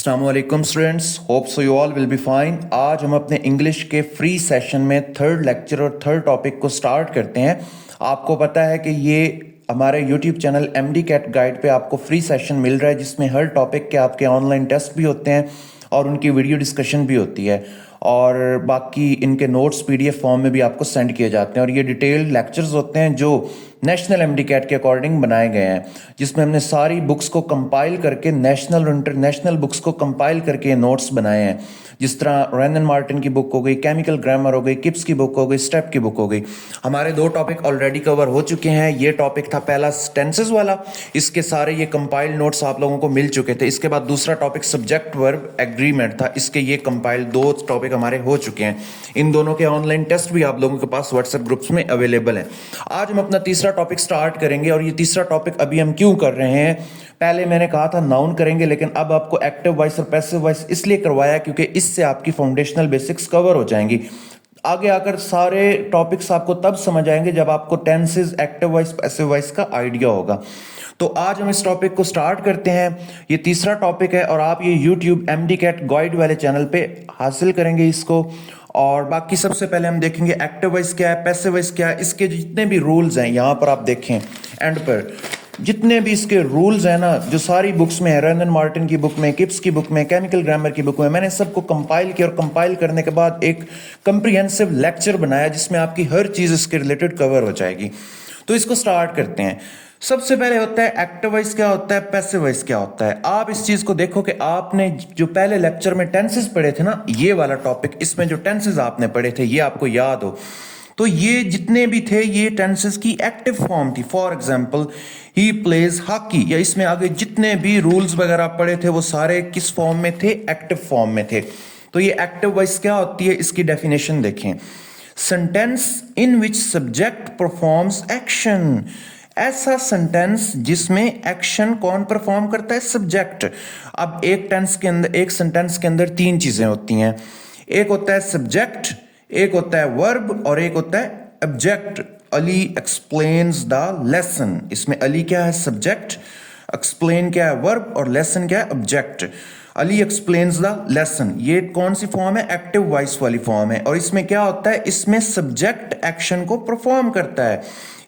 अस्सलाम वालेकुम students, hope so you all will be fine. आज हम अपने इंग्लिश के फ्री सेशन में थर्ड लेक्चर और थर्ड टॉपिक को स्टार्ट करते हैं। आपको पता है कि ये हमारे YouTube channel MD cat guide पे आपको फ्री सेशन मिल रहा है जिसमें हर टॉपिक के आपके ऑनलाइन टेस्ट भी होते हैं और उनकी वीडियो डिस्कशन भी होती है और बाकी इनके नोट्स पीडीएफ फॉर्म में भी आपको सेंड किए जाते हैं और ये डिटेल्ड लेक्चर्स होते हैं जो नेशनल एमडी कैट के अकॉर्डिंग बनाए गए हैं, जिसमें हमने सारी बुक्स को कंपाइल करके नेशनल और इंटरनेशनल बुक्स को कंपाइल करके नोट्स बनाए हैं। जिस तरह रैन एंड मार्टिन की बुक हो गई, केमिकल ग्रामर हो गई, किप्स की बुक हो गई, स्टेप की बुक हो गई। हमारे दो टॉपिक ऑलरेडी कवर हो चुके हैं। ये टॉपिक था पहला टेंसेस वाला, इसके सारे ये कंपाइल्ड नोट्स आप लोगों को मिल चुके थे। इसके बाद दूसरा टॉपिक सब्जेक्ट वर्ब एग्रीमेंट था, इसके ये कंपाइल्ड दो टॉपिक हमारे हो चुके हैं। इन दोनों के ऑनलाइन टेस्ट भी आप लोगों के पास व्हाट्सएप ग्रुप्स में अवेलेबल है। आज हम अपना तीसरा टॉपिक स्टार्ट करेंगे और ये तीसरा टॉपिक अभी हम क्यों कर रहे हैं, पहले मैंने कहा था नाउन करेंगे लेकिन अब आपको एक्टिव वॉइस और पैसिव वॉइस इसलिए करवाया क्योंकि इससे आपकी फाउंडेशनल बेसिक्स कवर हो जाएंगी। आगे आकर सारे टॉपिक्स आपको तब समझ आएंगे जब आपको tenses, active voice, passive voice का आइडिया होगा। तो आज हम इस टॉपिक को स्टार्ट करते हैं। ये तीसरा टॉपिक है और आप ये YouTube एमडी कैट गाइड वाले चैनल पे हासिल करेंगे इसको। और बाकी सबसे पहले हम देखेंगे एक्टिव वॉइस क्या है, पैसिव वॉइस क्या है, इसके जितने भी रूल्स हैं यहाँ पर आप देखें एंड पर जितने भी इसके रूल्स हैं ना, जो सारी बुक्स में है, रैन एंड मार्टिन की बुक में, किप्स की बुक में, केमिकल ग्रामर की बुक में, मैंने सबको कंपाइल किया और कंपाइल करने के बाद एक कंप्रिहेंसिव लेक्चर बनाया जिसमें आपकी हर चीज़ इसके रिलेटेड कवर हो जाएगी। तो इसको स्टार्ट करते हैं। सबसे पहले होता है एक्टिव वॉइस क्या होता है, पैसिव वॉइस क्या होता है। आप इस चीज को देखो कि आपने जो पहले लेक्चर में टेंसेस पढ़े थे ना, ये वाला टॉपिक, इसमें जो टेंसेस आपने पढ़े थे ये आपको याद हो तो ये जितने भी थे ये टेंसेस की एक्टिव फॉर्म थी। For example he plays hockey, या इसमें आगे जितने भी रूल्स वगैरह पढ़े थे वो सारे किस फॉर्म में थे, एक्टिव फॉर्म में थे। तो ये एक्टिव वॉइस क्या होती है, इसकी डेफिनेशन देखें। Sentence in which subject performs action, ऐसा सेंटेंस जिसमें एक्शन कौन परफॉर्म करता है, सब्जेक्ट। अब एक टेंस के अंदर, एक सेंटेंस के अंदर तीन चीजें होती हैं, एक होता है सब्जेक्ट, एक होता है वर्ब और एक होता है object. Ali explains the lesson, इसमें अली क्या है, सब्जेक्ट, एक्सप्लेन क्या है, वर्ब, और लेसन क्या है, object. Ali explains the lesson, ये कौन सी फॉर्म है, एक्टिव वॉइस वाली फॉर्म है। और इसमें क्या होता है, इसमें सब्जेक्ट एक्शन को परफॉर्म करता है।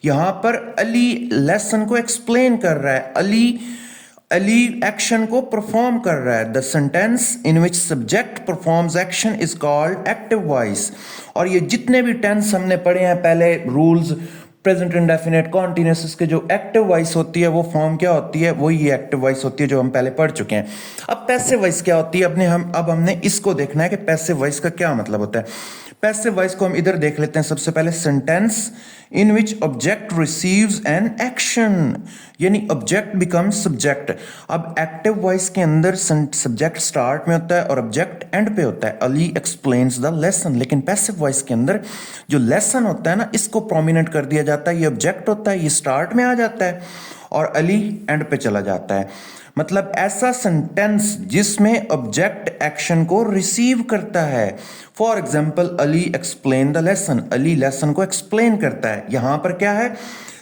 यहां पर अली लेसन को एक्सप्लेन कर रहा है, अली एक्शन को परफॉर्म कर रहा है। The sentence in which subject performs action is called active voice. और ये जितने भी टेंस हमने पढ़े हैं पहले, रूल्स, प्रेजेंट इंडेफिनिट, कॉन्टिन्यूअस, इसके जो एक्टिव वॉइस होती है वो फॉर्म क्या होती है, वही ये एक्टिव वॉइस होती है जो हम पहले पढ़ चुके हैं। अब पैसिव वॉइस क्या होती है, अब हमने इसको देखना है कि पैसिव वॉइस का क्या मतलब होता है। पैसिव वॉइस को हम इधर देख लेते हैं। सबसे पहले sentence in which object receives an action, यानी ऑब्जेक्ट बिकम्स सब्जेक्ट। अब एक्टिव वॉइस के अंदर सब्जेक्ट स्टार्ट में होता है और ऑब्जेक्ट एंड पे होता है। अली एक्सप्लेन्स द लेसन, लेकिन पैसिव वॉइस के अंदर जो लेसन होता है ना, इसको प्रोमिनेंट कर दिया जाता है। ये ऑब्जेक्ट होता है, ये स्टार्ट में आ जाता है और अली एंड पे चला जाता है। मतलब ऐसा सेंटेंस जिसमें ऑब्जेक्ट एक्शन को रिसीव करता है। For example Ali explain the lesson, Ali lesson को एक्सप्लेन करता है। यहां पर क्या है,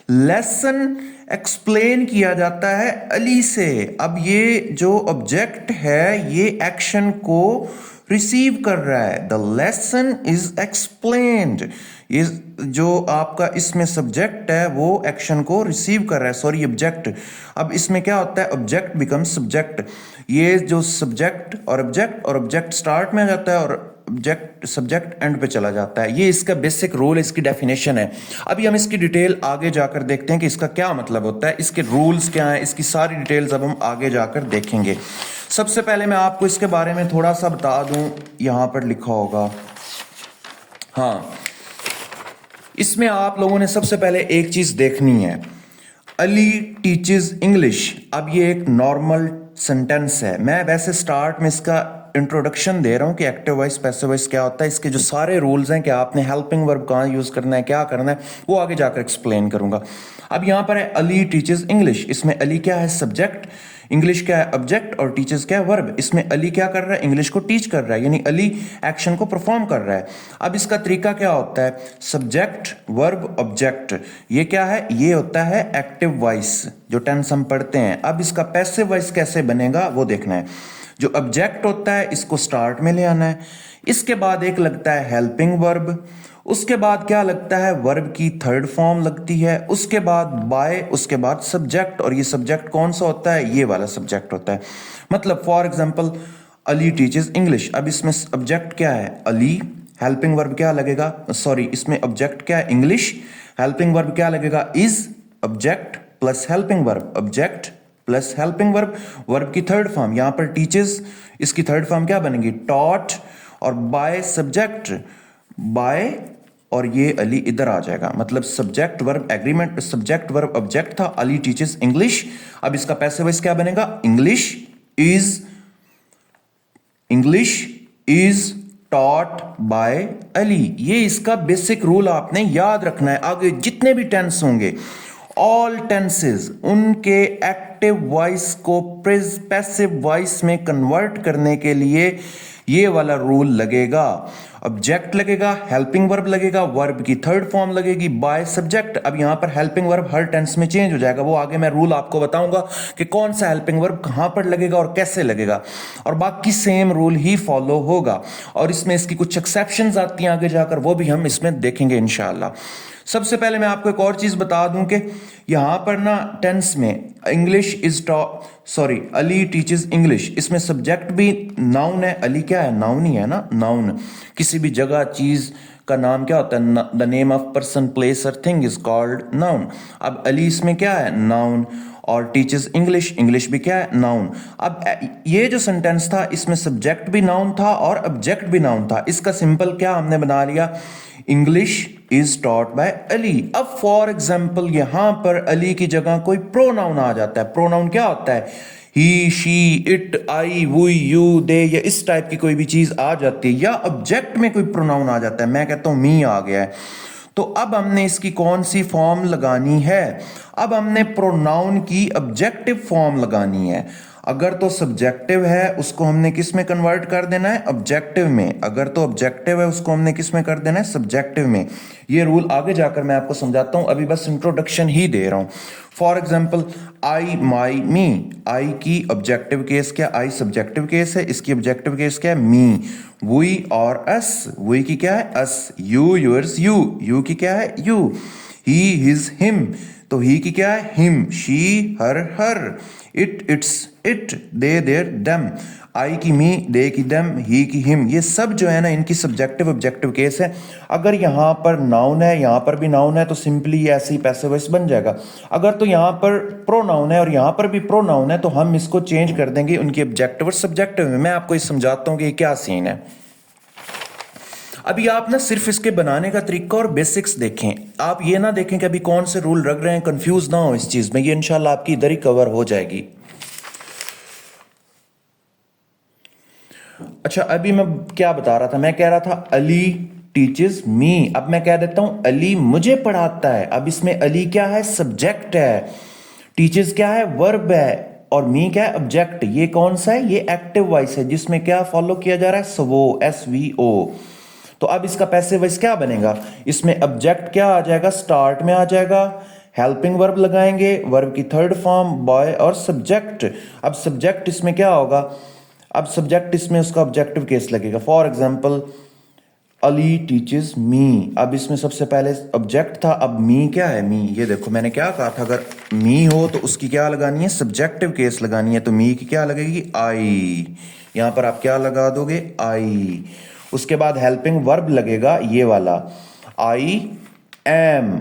लेसन एक्सप्लेन किया जाता है अली से। अब ये जो ऑब्जेक्ट है ये एक्शन को रिसीव कर रहा है। द लेसन इज एक्सप्लेन्ड, ये जो आपका इसमें सब्जेक्ट है वो एक्शन को रिसीव कर रहा है, सॉरी ऑब्जेक्ट। अब इसमें क्या होता है, ऑब्जेक्ट बिकम्स सब्जेक्ट। ये जो सब्जेक्ट और ऑब्जेक्ट स्टार्ट में आ जाता है और ऑब्जेक्ट सब्जेक्ट एंड पे चला जाता है। ये इसका बेसिक रूल, इसकी डेफिनेशन है। अभी हम इसकी डिटेल आगे जाकर देखते हैं कि इसका क्या मतलब होता है, इसके रूल्स क्या हैं, इसकी सारी डिटेल्स अब हम आगे जाकर देखेंगे। सबसे पहले मैं आपको इसके बारे में थोड़ा सा बता दूं, यहां पर लिखा होगा, हाँ, इसमें आप लोगों ने सबसे पहले एक चीज देखनी है, अली टीचेस इंग्लिश। अब ये एक नॉर्मल सेंटेंस है। मैं वैसे स्टार्ट में इसका इंट्रोडक्शन दे रहा हूं कि एक्टिव वॉइस, पैसिव वॉइस क्या होता है, इसके जो सारे रूल्स हैं कि आपने हेल्पिंग वर्ब कहाँ यूज करना है, क्या करना है, वो आगे जाकर एक्सप्लेन करूंगा। अब यहां पर है अली टीचेस इंग्लिश, इसमें अली क्या है, सब्जेक्ट, इंग्लिश क्या है, ऑब्जेक्ट, और टीचर्स क्या है, वर्ब। इसमें अली क्या कर रहा है, इंग्लिश को टीच कर रहा है, यानी अली एक्शन को परफॉर्म कर रहा है। अब इसका तरीका क्या होता है, सब्जेक्ट, वर्ब, ऑब्जेक्ट, ये क्या है, ये होता है एक्टिव वॉइस जो टेंस हम पढ़ते हैं। अब इसका पैसिव वॉइस कैसे बनेगा वो देखना है। जो ऑब्जेक्ट होता है इसको स्टार्ट में ले आना है। इसके बाद एक लगता है हेल्पिंग वर्ब, उसके बाद क्या लगता है वर्ब की थर्ड फॉर्म लगती है, उसके बाद बाय, उसके बाद सब्जेक्ट। और ये सब्जेक्ट कौन सा होता है, ये वाला सब्जेक्ट होता है। मतलब for example Ali teaches English, अब इसमें ऑब्जेक्ट क्या है अली, हेल्पिंग वर्ब क्या लगेगा, सॉरी इसमें ऑब्जेक्ट क्या है इंग्लिश, हेल्पिंग वर्ब क्या लगेगा is, object plus helping verb, object plus helping verb, verb की थर्ड फॉर्म यहां पर टीचेस, इसकी थर्ड फॉर्म क्या बनेगी टॉट, और बाय सब्जेक्ट, बाय और ये अली इधर आ जाएगा। मतलब subject verb agreement, subject verb object था, अली टीचेस इंग्लिश। अब इसका पैसिव वॉइस क्या बनेगा, English is taught by Ali. ये इसका बेसिक रूल आपने याद रखना है। आगे जितने भी टेंस होंगे, ऑल टेंसेस, उनके एक्टिव वॉइस को पैसिव वॉइस में कन्वर्ट करने के लिए ये वाला रूल लगेगा। ऑब्जेक्ट लगेगा, हेल्पिंग वर्ब लगेगा, वर्ब की थर्ड फॉर्म लगेगी, बाय सब्जेक्ट। अब यहां पर हेल्पिंग वर्ब हर टेंस में चेंज हो जाएगा, वो आगे मैं रूल आपको बताऊंगा कि कौन सा हेल्पिंग वर्ब कहां पर लगेगा और कैसे लगेगा, और बाकी सेम रूल ही फॉलो होगा। और इसमें इसकी कुछ एक्सेप्शंस आती हैं आगे जाकर, वो भी हम इसमें देखेंगे इंशाल्लाह। सबसे पहले मैं आपको एक और चीज बता दूं कि यहां पर ना टेंस में English is sorry Ali teaches English, इसमें सब्जेक्ट भी नाउन है, अली क्या है नाउन ही है ना, नाउन। किसी भी जगह चीज का नाम क्या होता है, the name of person place और थिंग इज कॉल्ड नाउन। अब अली इसमें क्या है नाउन, और टीचर्स इंग्लिश, इंग्लिश भी क्या है नाउन। अब ये जो सेंटेंस था इसमें सब्जेक्ट भी नाउन था और ऑब्जेक्ट भी नाउन था। इसका सिंपल क्या हमने बना लिया, English is taught by Ali. अब फॉर एग्जाम्पल यहां पर अली की जगह कोई प्रोनाउन आ जाता है। प्रोनाउन क्या होता है, he, she, it, I, we, you, they, या इस टाइप की कोई भी चीज आ जाती है, या ऑब्जेक्ट में कोई प्रोनाउन आ जाता है, मैं कहता हूं मी आ गया है, तो अब हमने इसकी कौन सी फॉर्म लगानी है, अब हमने प्रोनाउन की ऑब्जेक्टिव फॉर्म लगानी है। अगर तो सब्जेक्टिव है उसको हमने किस में कन्वर्ट कर देना है, ऑब्जेक्टिव में। अगर तो ऑब्जेक्टिव है उसको हमने किस में कर देना है, सब्जेक्टिव में। ये रूल आगे जाकर मैं आपको समझाता हूं, अभी बस इंट्रोडक्शन ही दे रहा हूं। फॉर एग्जाम्पल आई, माई, मी, आई की ऑब्जेक्टिव केस क्या, आई सब्जेक्टिव केस है, इसकी ऑब्जेक्टिव केस क्या है मी। वी और अस, वी की क्या है अस, यू, योर्स, यू की क्या है यू। ही, हिज, हिम, तो ही की क्या है him, she, her, it, its, it, they, their, them, I की मी, दे की देम, ही की हिम। ये सब जो है ना इनकी सब्जेक्टिव ऑब्जेक्टिव केस है। अगर यहां पर नाउन है, यहां पर भी नाउन है, तो सिंपली ऐसे ही पैसिव वॉइस बन जाएगा। अगर तो यहां पर प्रोनाउन है और यहां पर भी प्रोनाउन है, तो हम इसको चेंज कर देंगे उनकी ऑब्जेक्टिव और सब्जेक्टिव में। मैं आपको ये समझाता हूं कि ये क्या सीन है। अभी आप ना सिर्फ इसके बनाने का तरीका और बेसिक्स देखें, आप ये ना देखें कि अभी कौन से रूल रख रहे हैं, कंफ्यूज ना हो इस चीज में, ये इंशाल्लाह आपकी इधर ही कवर हो जाएगी। अच्छा, अभी मैं क्या बता रहा था, मैं कह रहा था अली टीचेस मी। अब मैं कह देता हूं अली मुझे पढ़ाता है। अब इसमें अली क्या है, सब्जेक्ट है, टीचेस क्या है, वर्ब है, और मी क्या है, ऑब्जेक्ट। ये कौन सा है, ये एक्टिव वॉइस है जिसमें क्या फॉलो किया जा रहा है, SVO, SVO। तो अब इसका पैसिव वॉइस क्या बनेगा, इसमें ऑब्जेक्ट क्या आ जाएगा, स्टार्ट में आ जाएगा, हेल्पिंग वर्ब लगाएंगे, वर्ब की थर्ड फॉर्म बॉय, और सब्जेक्ट। अब सब्जेक्ट इसमें क्या होगा, अब सब्जेक्ट इसमें उसका ऑब्जेक्टिव केस लगेगा। फॉर एग्जाम्पल अली टीचेस मी, अब इसमें सबसे पहले ऑब्जेक्ट था, अब मी क्या है, मी, ये देखो मैंने क्या कहा था, अगर मी हो तो उसकी क्या लगानी है, सब्जेक्टिव केस लगानी है, तो मी की क्या लगेगी, आई। यहां पर आप क्या लगा दोगे, आई। उसके बाद हेल्पिंग वर्ब लगेगा ये वाला, आई एम।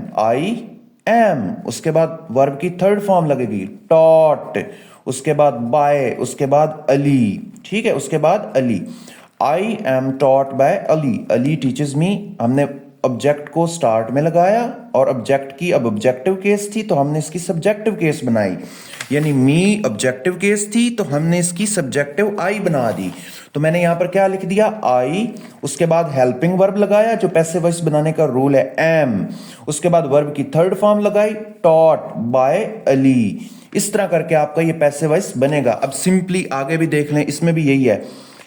उसके बाद वर्ब की थर्ड फॉर्म लगेगी टॉट, उसके बाद बाय, उसके बाद अली, ठीक है, उसके बाद Ali, I am taught by Ali, Ali teaches me. हमने ऑब्जेक्ट को स्टार्ट में लगाया और ऑब्जेक्ट की अब ऑब्जेक्टिव केस थी तो हमने इसकी सब्जेक्टिव केस बनाई, यानी मी ऑब्जेक्टिव केस थी तो हमने इसकी सब्जेक्टिव आई बना दी। तो मैंने यहां पर क्या लिख दिया, आई, उसके बाद हेल्पिंग वर्ब लगाया जो पैसिव वॉइस बनाने का रूल है, एम, उसके बाद वर्ब की थर्ड फॉर्म लगाई, टॉट बाय अली। इस तरह करके आपका ये पैसिव वॉइस बनेगा। अब सिंपली आगे भी देख लें, इसमें भी यही है,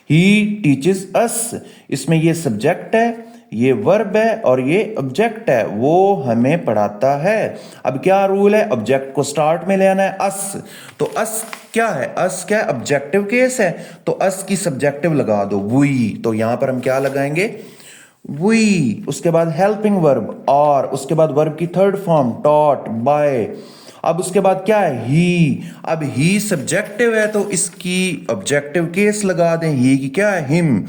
ही टीचेस अस, इसमें ये सब्जेक्ट है, ये वर्ब है और ये ऑब्जेक्ट है, वो हमें पढ़ाता है। अब क्या रूल है, ऑब्जेक्ट को स्टार्ट में ले आना है, अस। तो अस क्या है, अस क्या है, ऑब्जेक्टिव केस है, तो अस की सब्जेक्टिव लगा दो वी। तो यहां पर हम क्या लगाएंगे, वी। उसके बाद हेल्पिंग वर्ब और, उसके बाद वर्ब की थर्ड फॉर्म टॉट, बाय। अब उसके बाद क्या है, ही। अब ही सब्जेक्टिव है तो इसकी ऑब्जेक्टिव केस लगा दें, ही की क्या है, हिम।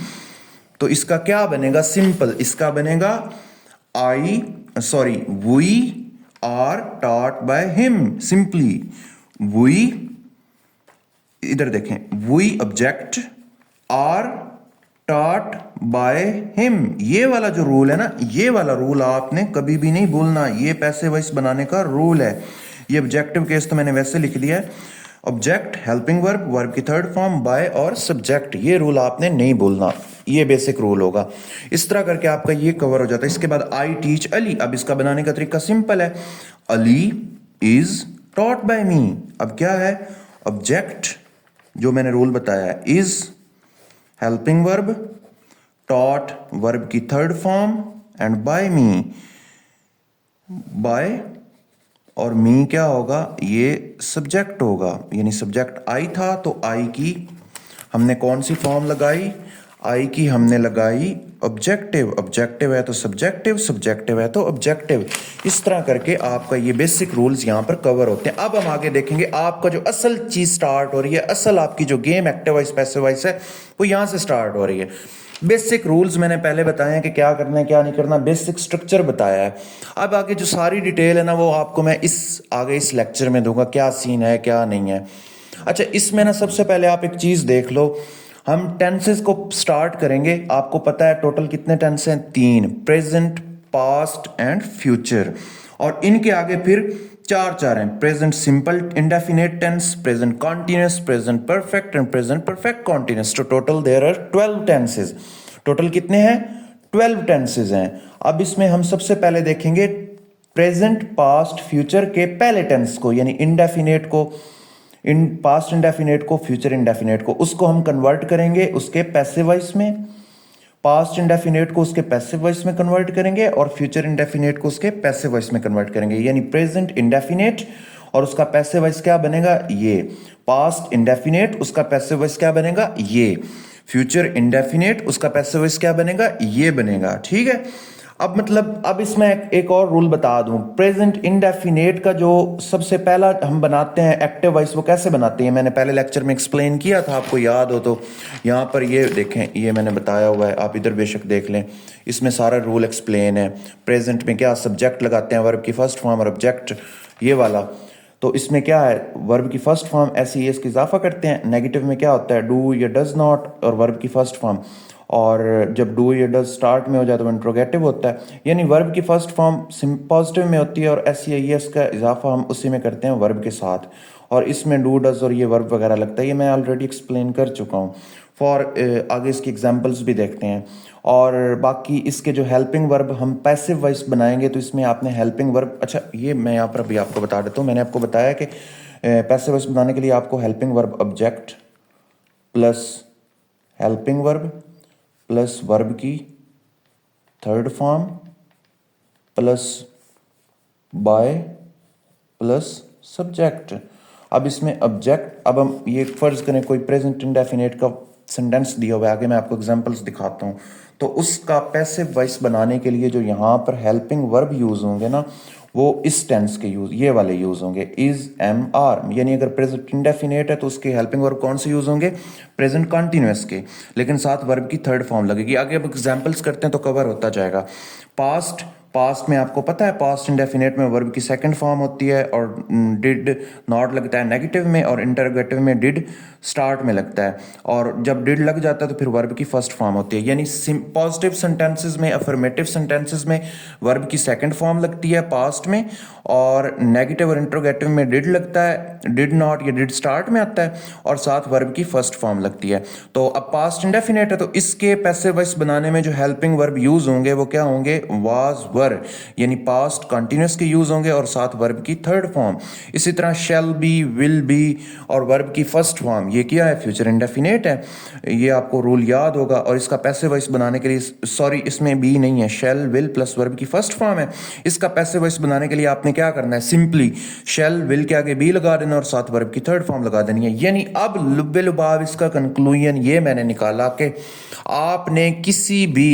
तो इसका क्या बनेगा, सिंपल, इसका बनेगा I sorry we are taught by him, simply we. इधर देखें, we object are taught by him. ये वाला जो रूल है ना, ये वाला रूल आपने कभी भी नहीं भूलना, ये पैसिव वॉइस बनाने का रूल है। ये ऑब्जेक्टिव केस तो मैंने वैसे लिख दिया है, ऑब्जेक्ट, हेल्पिंग वर्ब, वर्ब की थर्ड फॉर्म, बाय और सब्जेक्ट, ये रूल आपने नहीं भूलना, ये बेसिक रूल होगा। इस तरह करके आपका ये कवर हो जाता है। इसके बाद आई टीच अली। अब इसका बनाने का तरीका सिंपल है, Ali is taught by me. अब क्या है, ऑब्जेक्ट जो मैंने रूल बताया है, is helping verb, taught verb की third form and by me. By और मी क्या होगा, ये सब्जेक्ट होगा, यानी सब्जेक्ट आई था तो आई की हमने कौन सी फॉर्म लगाई, आई की हमने लगाई ऑब्जेक्टिव। ऑब्जेक्टिव है तो सब्जेक्टिव, सब्जेक्टिव है तो ऑब्जेक्टिव। इस तरह करके आपका ये बेसिक रूल्स यहाँ पर कवर होते हैं। अब हम आगे देखेंगे आपका जो असल चीज स्टार्ट हो रही है, असल आपकी जो game active voice passive voice है वो यहाँ से स्टार्ट हो रही है। बेसिक रूल्स मैंने पहले बताए हैं कि क्या करना है क्या नहीं करना, बेसिक स्ट्रक्चर बताया है। अब आगे जो सारी डिटेल है ना वो आपको मैं आगे इस लेक्चर में दूंगा, क्या सीन है क्या नहीं है। अच्छा, इसमें ना सबसे पहले आप एक चीज देख लो, हम टेंसेस को स्टार्ट करेंगे। आपको पता है टोटल कितने टेंस हैं, 3, प्रेजेंट, पास्ट एंड फ्यूचर। और इनके आगे फिर चार हैं, present simple indefinite tense, present continuous, present perfect and present perfect continuous. तो total there are 12 tenses. Total कितने हैं, 12 टेंसेस हैं। अब इसमें हम सबसे पहले देखेंगे प्रेजेंट, पास्ट, फ्यूचर के पहले टेंस को, यानी इंडेफिनेट को, इन पास्ट इंडेफिनेट को, फ्यूचर इंडेफिनेट को, उसको हम कन्वर्ट करेंगे उसके पैसिव वॉइस में। पास्ट इंडेफिनेट को उसके पैसिव वॉइस में कन्वर्ट करेंगे और फ्यूचर इंडेफिनेट को उसके पैसिव वॉइस में कन्वर्ट करेंगे। यानी प्रेजेंट इंडेफिनेट और उसका पैसिव वॉइस क्या बनेगा, ये। पास्ट इंडेफिनेट, उसका पैसिव वॉइस क्या बनेगा, ये। फ्यूचर इंडेफिनेट, उसका पैसिव वॉइस क्या बनेगा, ये बनेगा। ठीक है। अब मतलब अब इसमें एक और रूल बता दूं, प्रेजेंट इंडेफिनेट का जो सबसे पहला हम बनाते हैं एक्टिव वॉइस, वो कैसे बनाते हैं मैंने पहले लेक्चर में एक्सप्लेन किया था, आपको याद हो तो यहाँ पर ये देखें, ये मैंने बताया हुआ है, आप इधर बेशक देख लें, इसमें सारा रूल एक्सप्लेन है। प्रेजेंट में क्या सब्जेक्ट लगाते हैं, वर्ब की फर्स्ट फॉर्म और ऑब्जेक्ट, ये वाला। तो इसमें क्या है, वर्ब की फर्स्ट फॉर्म ऐसे इसका इजाफा करते हैं। नेगेटिव में क्या होता है, डू या डज नॉट और वर्ब की फर्स्ट फॉर्म। और जब डू या डज स्टार्ट में हो जाए तो इंट्रोगेटिव होता है, यानी वर्ब की फर्स्ट फॉर्म पॉजिटिव में होती है और एस का इजाफा हम उसी में करते हैं वर्ब के साथ। और इसमें डू डज और ये वर्ब वगैरह लगता है, ये मैं ऑलरेडी एक्सप्लेन कर चुका हूँ। आगे इसकी एग्जांपल्स भी देखते हैं। और बाकी इसके जो हेल्पिंग वर्ब हम पैसिव वॉइस बनाएंगे तो इसमें आपने हेल्पिंग वर्ब, अच्छा ये मैं यहाँ पर अभी आपको बता देता हूँ, मैंने आपको बताया कि पैसिव वॉइस बनाने के लिए आपको helping verb object plus helping verb plus verb की third form plus by plus subject. अब इसमें ऑब्जेक्ट, अब हम ये फर्ज करें कोई प्रेजेंट इंडेफिनेट का सेंटेंस दिया हुआ है, आगे मैं आपको एग्जांपल्स दिखाता हूँ। तो उसका पैसिव वॉइस बनाने के लिए जो यहाँ पर हेल्पिंग वर्ब यूज होंगे ना, वो इस टेंस के यूज, ये वाले यूज होंगे, इज, एम, आर। यानी अगर प्रेजेंट इंडेफिनेट है तो उसके हेल्पिंग वर्ब कौन से यूज होंगे, प्रेजेंट कॉन्टिन्यूअस के, लेकिन साथ वर्ब की थर्ड फॉर्म लगेगी। आगे अब एग्जांपल्स करते हैं तो कवर होता जाएगा। पास्ट, पास्ट में आपको पता है पास्ट इंडेफिनेट में वर्ब की सेकंड फॉर्म होती है और डिड नॉट लगता है नेगेटिव में, और इंटरोगेटिव में डिड स्टार्ट में लगता है। और जब डिड लग जाता है तो फिर वर्ब की फर्स्ट फॉर्म होती है। यानी पॉजिटिव सेंटेंसेस में, अफर्मेटिव सेंटेंसेस में वर्ब की सेकंड फॉर्म लगती है पास्ट में, और नेगेटिव और इंटरोगेटिव में डिड लगता है, डिड नॉट या डिड स्टार्ट में आता है, और साथ वर्ब की फर्स्ट फॉर्म लगती है। तो अब पास्ट इंडेफिनेट है तो इसके पैसिव वॉइस बनाने में जो हेल्पिंग वर्ब यूज होंगे वो क्या होंगे, वाज, वर वर यानी पास्ट कंटिन्यूस के यूज होंगे और साथ वर्ब की थर्ड फॉर्म। इसी तरह शैल बी, विल बी और वर्ब की फर्स्ट फॉर्म, ये क्या है, फ्यूचर इंडेफिनेट है। ये आपको रूल याद होगा। और इसका पैसिव वॉइस बनाने के लिए, सॉरी इसमें बी नहीं है, शेल विल प्लस वर्ब की फर्स्ट फॉर्म है। इसका पैसिव वॉइस बनाने के लिए आपने क्या करना है, सिंपली शेल विल के आगे बी लगा देना और साथ वर्ब की थर्ड फॉर्म लगा देनी है। यानी अब लुब्बे लुबाब इसका कंक्लूजन ये मैंने निकाला कि आपने किसी भी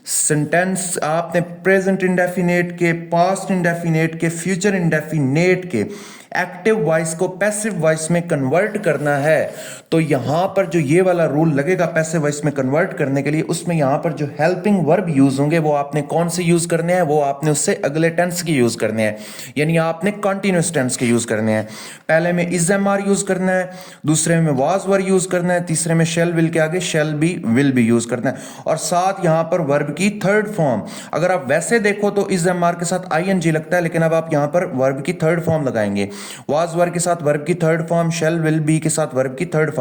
सेंटेंस, आपने प्रेजेंट इंडेफिनेट के, पास्ट इंडेफिनेट के, फ्यूचर इंडेफिनेट के एक्टिव वॉइस को पैसिव वॉइस में कन्वर्ट करना है तो यहां पर जो ये वाला रूल लगेगा पैसिव वॉइस में कन्वर्ट करने के लिए, उसमें यहां पर जो हेल्पिंग वर्ब यूज होंगे वो आपने कौन से यूज करने हैं, वो आपने उससे अगले टेंस के यूज करने हैं, यानी आपने कंटिन्यूस टेंस के यूज करने हैं। पहले में इज एम आर यूज करना है, दूसरे में वाज वर यूज करना है, तीसरे में शेल विल के आगे shall be will B use करना है और साथ यहां पर वर्ब की थर्ड फॉर्म। अगर आप वैसे देखो तो इज एम आर के साथ आई एन जी लगता है, लेकिन अब आप यहां पर वर्ब की थर्ड फॉर्म लगाएंगे। वाज वर के साथ वर्ब की third form, shall will be के साथ वर्ब की थर्ड फॉर्म।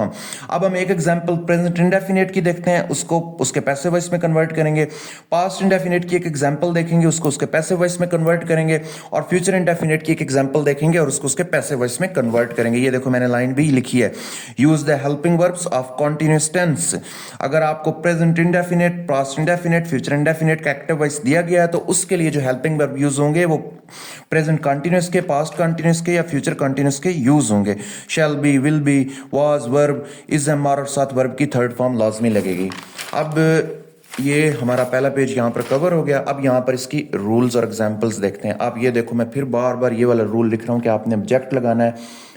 अब हम एक एग्जांपल प्रेजेंट इंडेफिनेट की देखते हैं, उसको उसके पैसिव वॉइस में कन्वर्ट करेंगे। पास्ट इंडेफिनेट की एक एग्जांपल देखेंगे, उसको उसके पैसिव वॉइस में कन्वर्ट करेंगे। और फ्यूचर इंडेफिनेट की एक एग्जांपल देखेंगे और उसको उसके पैसिव वॉइस में कन्वर्ट करेंगे। ये देखो मैंने लाइन भी लिखी है, use the helping verbs of continuous tense. अगर आपको present indefinite, past indefinite, future indefinite का एक्टिव वॉइस दिया गया है तो उसके लिए जो हेल्पिंग वर्ब यूज होंगे वो प्रेजेंट कंटिन्यूअस के, पास्ट कंटिन्यूअस के या फ्यूचर कंटिन्यूअस के यूज होंगे। Shall be, will be, was, verb, is am are और साथ वर्ब की थर्ड फॉर्म लाजमी लगेगी। अब ये हमारा पहला पेज यहाँ पर कवर हो गया। अब यहाँ पर इसकी रूल्स और एग्जांपल्स देखते हैं। अब ये देखो मैं फिर बार बार ये वाला रूल लिख रहा हूँ कि आपने ऑब्जेक्ट लगाना है,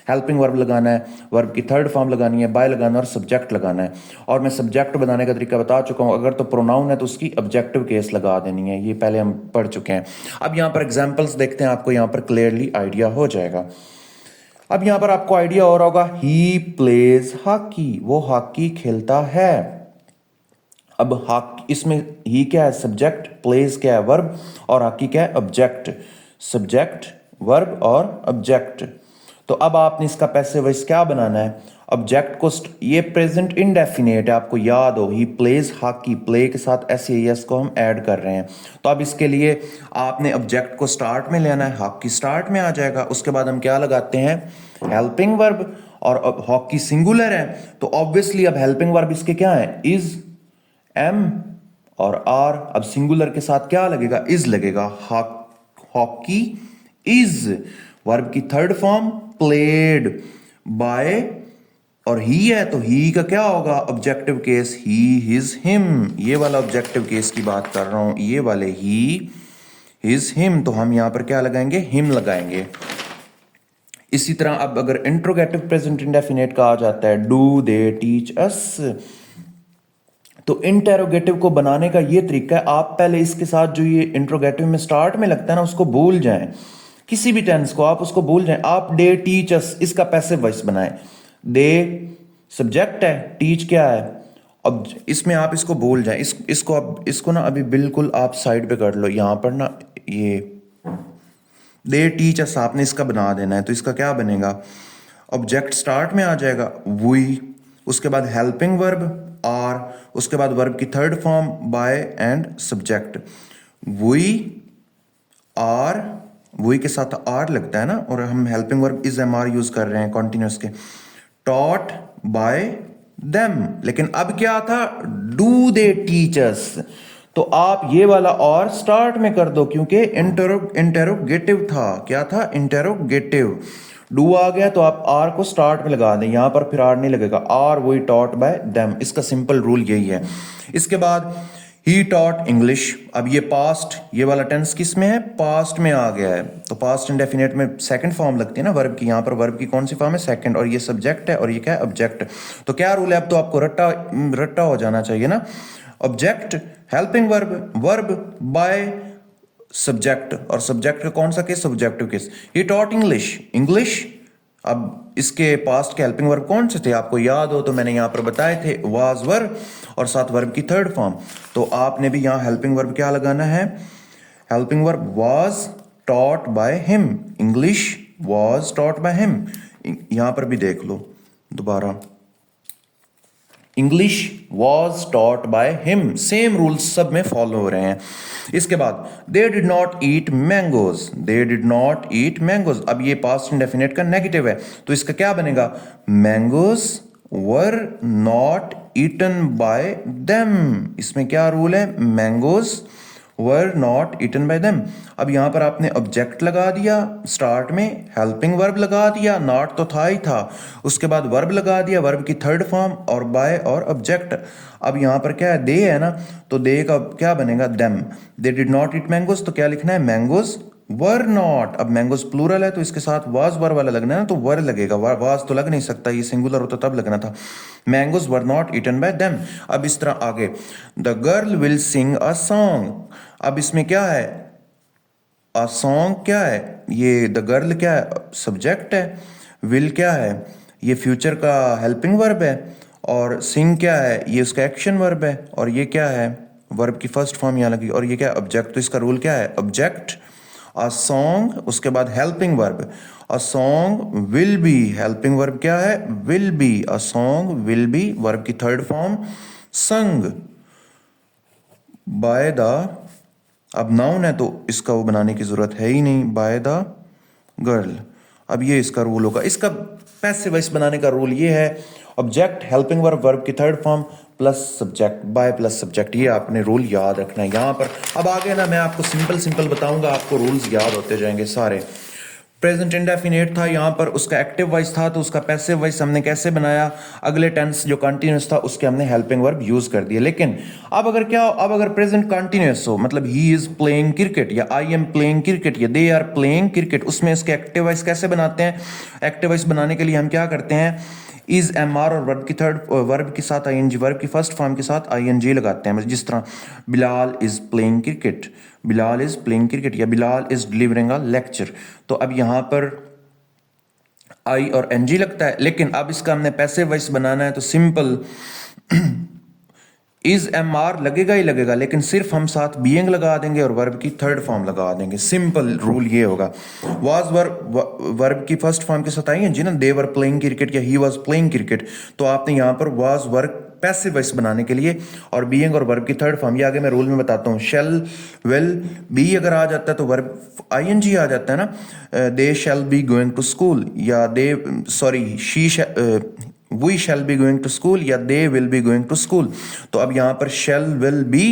हेल्पिंग वर्ब लगाना है, वर्ब की थर्ड फॉर्म लगानी है, बाय लगाना है और सब्जेक्ट लगाना है। और मैं सब्जेक्ट बनाने का तरीका बता चुका हूँ, अगर तो प्रोनाउन है तो उसकी ऑब्जेक्टिव केस लगा देनी है, ये पहले हम पढ़ चुके हैं। अब यहाँ पर एग्जाम्पल्स देखते हैं, आपको यहाँ पर क्लियरली आइडिया हो जाएगा। अब यहाँ पर आपको आइडिया हो रहा होगा, ही प्लेज हॉकी, वो हॉकी खेलता है। अब हॉकी, इसमें ही क्या है, सब्जेक्ट, प्लेज क्या है, वर्ब, और हॉकी क्या है, ऑब्जेक्ट। सब्जेक्ट, वर्ब और ऑब्जेक्ट। तो अब आपने इसका पैसिव वॉइस क्या बनाना है, ऑब्जेक्ट को, ये प्रेजेंट इंडेफिनेट है, आपको याद हो, ही प्लेज हॉकी, प्ले के साथ एस को हम ऐड कर रहे हैं। तो अब इसके लिए आपने ऑब्जेक्ट को स्टार्ट में लेना है, हॉकी स्टार्ट में आ जाएगा। उसके बाद हम क्या लगाते हैं, हेल्पिंग वर्ब, और हॉकी सिंगुलर है तो ऑब्वियसली अब हेल्पिंग वर्ब इसके क्या है, इज, एम और आर। अब सिंगुलर के साथ क्या लगेगा, इज लगेगा। हॉकी इज, वर्ब की थर्ड फॉर्म प्लेड बाय, और ही है तो ही का क्या होगा, ऑब्जेक्टिव केस, ही, हिज, हिम। ये वाला ऑब्जेक्टिव केस की बात कर रहा हूं, ये वाले ही, हिज, हिम, तो हम यहां पर क्या लगाएंगे, हिम लगाएंगे। इसी तरह अब अगर इंट्रोगेटिव प्रेजेंट इंडेफिनेट का आ जाता है, डू दे टीच अस, तो इंटेरोगेटिव को बनाने का ये तरीका है, आप पहले इसके साथ जो ये इंट्रोगेटिव में स्टार्ट में लगता है ना उसको भूल जाएं, किसी भी टेंस को आप उसको भूल जाएं। आप डे टीच अस, इसका पैसिव वॉइस बनाएं। दे सब्जेक्ट है, टीच क्या है, अब इसमें आप इसको भूल जाएं। इसको ना अभी बिल्कुल आप साइड पे कर लो, यहां पर ना ये दे टीच अस आपने इसका बना देना है। तो इसका क्या बनेगा, ऑब्जेक्ट स्टार्ट में आ जाएगा, वी, उसके बाद हेल्पिंग वर्ब आर, उसके बाद वर्ब की third form by and subject. We are, we के साथ आर लगता है ना, और हम helping verb is am are use कर रहे हैं कॉन्टिन्यूस के। टॉट बाय देम, लेकिन अब क्या था, डू दे टीचर्स, तो आप ये वाला और स्टार्ट में कर दो क्योंकि इंटेरोगेटिव था। क्या था, इंटेरोगेटिव। डू आ गया तो आप आर को स्टार्ट में लगा दें, यहां पर फिर आर नहीं लगेगा, आर वही टॉट बाय देम। इसका सिंपल रूल यही है। इसके बाद ही टॉट इंग्लिश। अब ये पास्ट, ये वाला टेंस किस में है, पास्ट में आ गया है, तो पास्ट इंडेफिनेट में सेकंड फॉर्म लगती है ना वर्ब की, यहां पर वर्ब की कौन सी फॉर्म है, सेकंड, और ये सब्जेक्ट है और ये क्या है, ऑब्जेक्ट। तो क्या रूल है, अब तो आपको रट्टा हो जाना चाहिए ना, object, helping verb, verb by subject, और सब्जेक्ट का कौन सा case, subjective case. He taught English, English. अब इसके पास्ट के हेल्पिंग वर्ब कौन से थे, आपको याद हो तो मैंने यहां पर बताए थे, वाज वर और साथ वर्ब की थर्ड फॉर्म। तो आपने भी यहां हेल्पिंग वर्ब क्या लगाना है, helping verb was taught by him, English was taught by him. यहां पर भी देख लो दोबारा, English was taught by him, same rules सब में फॉलो हो रहे हैं। इसके बाद they did not eat mangoes, they did not eat mangoes, अब ये पास्ट इंडेफिनिट का नेगेटिव है तो इसका क्या बनेगा, mangoes were not eaten by them. इसमें क्या रूल है, mangoes were not eaten by them. अब यहां पर आपने ऑब्जेक्ट लगा दिया, स्टार्ट में हेल्पिंग वर्ब लगा दिया, नॉट तो था ही था, उसके बाद वर्ब लगा दिया, वर्ब की थर्ड फॉर्म और बाय और ऑब्जेक्ट। अब यहां पर क्या है, दे है ना, तो दे का क्या बनेगा, them. They did not eat mangoes तो क्या लिखना है, मैंगोज वर नॉट। अब मैंगोज प्लूरल है तो इसके साथ वाज वर वाला लगना है ना, तो वर लगेगा, वाज तो लग नहीं सकता, ये सिंगुलर होता तब लगना था। Mangoes were not eaten by them. अब इस तरह आगे, the girl will sing a song. अब इसमें क्या है, अ सॉन्ग क्या है, ये द गर्ल क्या है, सब्जेक्ट है, विल क्या है, ये फ्यूचर का हेल्पिंग वर्ब है, और सिंग क्या है, ये उसका एक्शन वर्ब है, और ये क्या है, वर्ब की फर्स्ट फॉर्म यहाँ लगी, और ये क्या है, ऑब्जेक्ट। तो इसका रूल क्या है, ऑब्जेक्ट अ सॉन्ग, उसके बाद helping verb, a song will be, helping verb क्या है, will be, a song will be, verb की third form sung by the, अब नाउन है तो इसका वो बनाने की जरूरत है ही नहीं, बाय द गर्ल। अब ये इसका रूल होगा, इसका पैसिव वॉइस बनाने का रूल ये है, ऑब्जेक्ट हेल्पिंग वर्ब, वर्ब की third form plus subject, by plus subject, ये आपने रूल याद रखना है यहाँ पर। अब आगे ना मैं आपको सिंपल सिंपल बताऊंगा, आपको रूल्स याद होते जाएंगे सारे। प्रेजेंट इंडेफिनिट था, यहाँ पर उसका एक्टिव वॉइस था तो उसका पैसिव वॉइस हमने कैसे बनाया, अगले टेंस जो कंटिन्यूस था उसके हमने हेल्पिंग वर्ब यूज कर दिया। लेकिन अब अगर क्या, अब अगर प्रेजेंट कंटिन्यूस हो, मतलब ही इज प्लेइंग क्रिकेट या आई एम प्लेइंग क्रिकेट या दे आर प्लेइंग क्रिकेट, उसमें इसके एक्टिव वॉइस कैसे बनाते हैं, एक्टिव वॉइस बनाने के लिए हम क्या करते हैं, इज एम आर और वर्ब की थर्ड वर्ब के साथ आई एन जी, वर्ब की फर्स्ट फॉर्म के साथ आई एन जी लगाते हैं। जिस तरह Bilal is playing cricket, Bilal is playing cricket, या Bilal is delivering a lecture. तो अब यहां पर आई और एन जी लगता है, लेकिन अब इसका हमने पैसिव वॉइस बनाना है तो सिंपल इज एम आर लगेगा ही लगेगा, लेकिन सिर्फ हम साथ बीइंग लगा देंगे और वर्ब की थर्ड फॉर्म लगा देंगे। सिंपल रूल ये होगा। वाज वर्ब की फर्स्ट फॉर्म के साथ आई है जी ना, दे वर प्लेइंग क्रिकेट या ही वाज प्लेइंग क्रिकेट, तो आपने यहां पर वाज वर्ब पैसिव वॉइस बनाने के लिए, और बीइंग और वर्ब की थर्ड फॉर्म, ये आगे मैं रूल में बताता हूँ। शेल विल बी अगर आ जाता है तो वर्ब आईएनजी आ जाता है ना, they shall be going to school, या they sorry she we shall be going to school, या they will be going to school. तो अब यहाँ पर शैल विल बी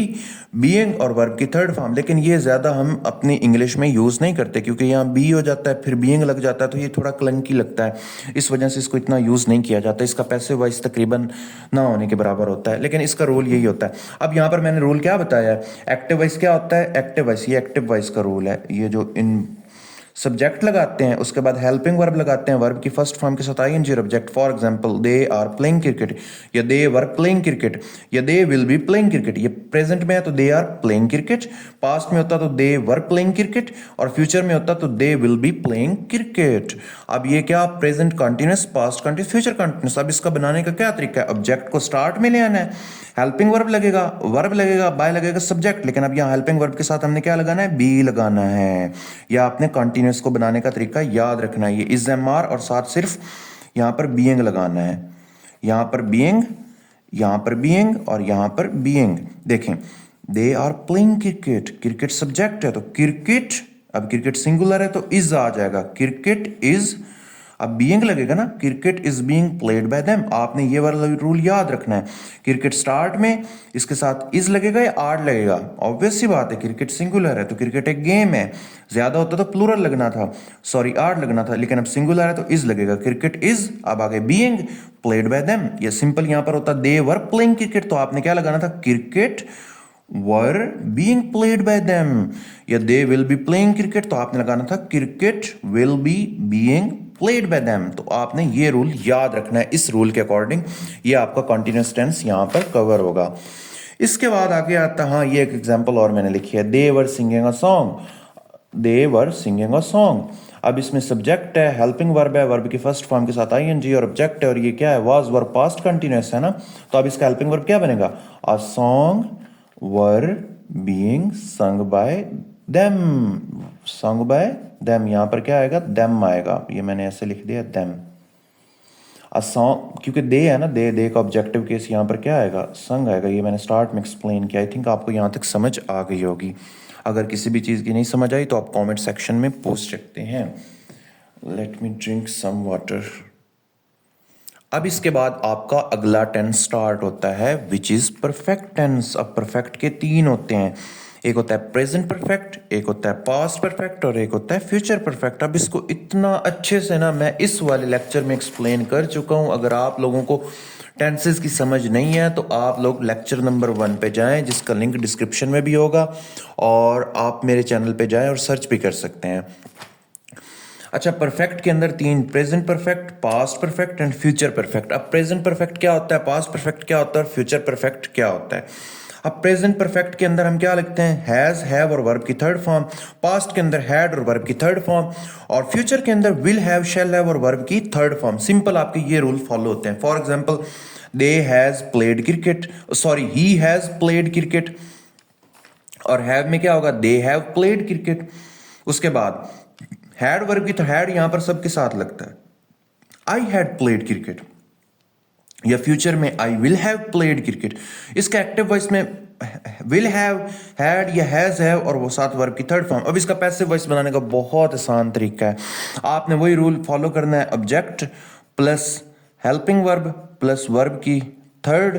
बीइंग और वर्ब की थर्ड फॉर्म, लेकिन ये ज़्यादा हम अपनी इंग्लिश में यूज़ नहीं करते क्योंकि यहाँ बी हो जाता है फिर बीइंग लग जाता है, तो ये थोड़ा क्लंकी लगता है, इस वजह से इसको इतना यूज़ नहीं किया जाता। इसका पैसिव वॉइस तकरीबन ना होने के बराबर होता है, लेकिन इसका रूल यही होता है। अब यहाँ पर मैंने रूल क्या बताया है, एक्टिव वॉइस क्या होता है, एक्टिव वॉइस, ये एक्टिव वॉइस का रूल है, ये जो इन सब्जेक्ट लगाते हैं उसके बाद हेल्पिंग वर्ब लगाते हैं, वर्ब की फर्स्ट फॉर्म के साथ ING object. For example they are playing cricket, या दे वर प्लेइंग क्रिकेट, या they will be playing cricket. ये प्रेजेंट में है तो they are playing cricket, past में होता तो दे वर प्लेइंग क्रिकेट, और फ्यूचर में होता तो they will be playing cricket. अब ये क्या, present continuous, past continuous, future continuous. अब इसका बनाने का क्या तरीका है, ऑब्जेक्ट को स्टार्ट में ले आना है, हेल्पिंग वर्ब लगेगा, बाय लगेगा सब्जेक्ट, लेकिन अब यहाँ हेल्पिंग वर्ब के साथ हमने क्या लगाना है, बी लगाना है। या आपने कंटिन्यूस को बनाने का तरीका याद रखना है, ये इज एम आर और साथ सिर्फ यहाँ पर बीइंग लगाना है, यहाँ पर बीइंग, यहाँ पर बीइंग और यहाँ पर बीइंग। देखें, they are playing cricket, cricket subject है तो क्रिकेट, अब क्रिकेट सिंगुलर है तो इज आ जाएगा, क्रिकेट इज, अब बीइंग लगेगा ना, cricket is being played by them. आपने ये वाला रूल याद रखना है, क्रिकेट स्टार्ट में इसके साथ इज लगेगा या आर लगेगा, ऑब्वियस सी बात है, क्रिकेट सिंगुलर है तो क्रिकेट एक गेम है, ज्यादा होता तो प्लूरल लगना था, सॉरी आर लगना था, लेकिन अब सिंगुलर है तो इज लगेगा, क्रिकेट इज, अब आगे बीइंग प्लेड बाय देम। या सिंपल यहां पर होता दे वर प्लेइंग क्रिकेट, तो आपने क्या लगाना था, cricket were being played by them. या they will be playing cricket, तो आपने लगाना था cricket will be being played by them. तो आपने ये रूल याद रखना है, इस रूल के अकॉर्डिंग ये आपका कंटिन्यूअस टेंस यहां पर कवर होगा। इसके बाद आगे आता, हाँ ये एक एग्जांपल और मैंने लिखी है, they were singing a song, they were singing a song. अब इसमें सब्जेक्ट है, हेल्पिंग वर्ब है, वर्ब की फर्स्ट फॉर्म के साथ आईएनजी और ऑब्जेक्ट है, और ये क्या है, वाज वर्ब पास्ट कंटिन्यूअस है ना, तो अब इसका हेल्पिंग वर्ब क्या बनेगा, a song were being sung by them, sung by them. यहां पर क्या आएगा, देम आएगा, ये मैंने ऐसे लिख दिया देम। अ सॉन्ग, क्योंकि दे है ना, दे का ऑब्जेक्टिव केस यहाँ पर क्या आएगा, संग आएगा। ये मैंने स्टार्ट में एक्सप्लेन किया। आई थिंक आपको यहाँ तक समझ आ गई होगी। अगर किसी भी चीज़ की नहीं समझ आई तो आप कमेंट सेक्शन में पूछ सकते हैं। Let me drink some water. अब इसके बाद आपका अगला टेंस स्टार्ट होता है विच इज़ परफेक्ट टेंस। अब परफेक्ट के तीन होते हैं, एक होता है प्रेजेंट परफेक्ट, एक होता है पास्ट परफेक्ट और एक होता है फ्यूचर परफेक्ट। अब इसको इतना अच्छे से ना मैं इस वाले लेक्चर में एक्सप्लेन कर चुका हूँ। अगर आप लोगों को टेंसेस की समझ नहीं है तो आप लोग लेक्चर नंबर 1 पे जाएं, जिसका लिंक डिस्क्रिप्शन में भी होगा, और आप मेरे चैनल पे जाएं और सर्च भी कर सकते हैं। अच्छा, परफेक्ट के अंदर तीन, present perfect, past perfect and future perfect. अब प्रेजेंट परफेक्ट क्या होता है, पास्ट परफेक्ट क्या होता है और फ्यूचर परफेक्ट क्या होता है। अब प्रेजेंट परफेक्ट के अंदर हम क्या लिखते हैं, हैज, हैव और वर्ब की थर्ड फॉर्म। पास्ट के अंदर हैड और वर्ब की थर्ड फॉर्म, और फ्यूचर के अंदर विल हैव, शैल हैव और वर्ब की थर्ड फॉर्म। सिंपल आपके ये रूल फॉलो होते हैं। For example, they has played cricket, sorry he has played cricket, और हैव में क्या होगा, दे हैव प्लेड क्रिकेट। उसके बाद हैड वर्ब की, तो हैड यहां पर सबके साथ लगता है, आई हैड प्लेड क्रिकेट, या फ्यूचर में I will have played cricket. इसका एक्टिव वॉइस में विल हैव, हैड या हैज हैव और वो साथ वर्ब की थर्ड फॉर्म। अब इसका पैसिव वॉइस बनाने का बहुत आसान तरीका है। आपने वही रूल फॉलो करना है, object plus helping verb plus verb की थर्ड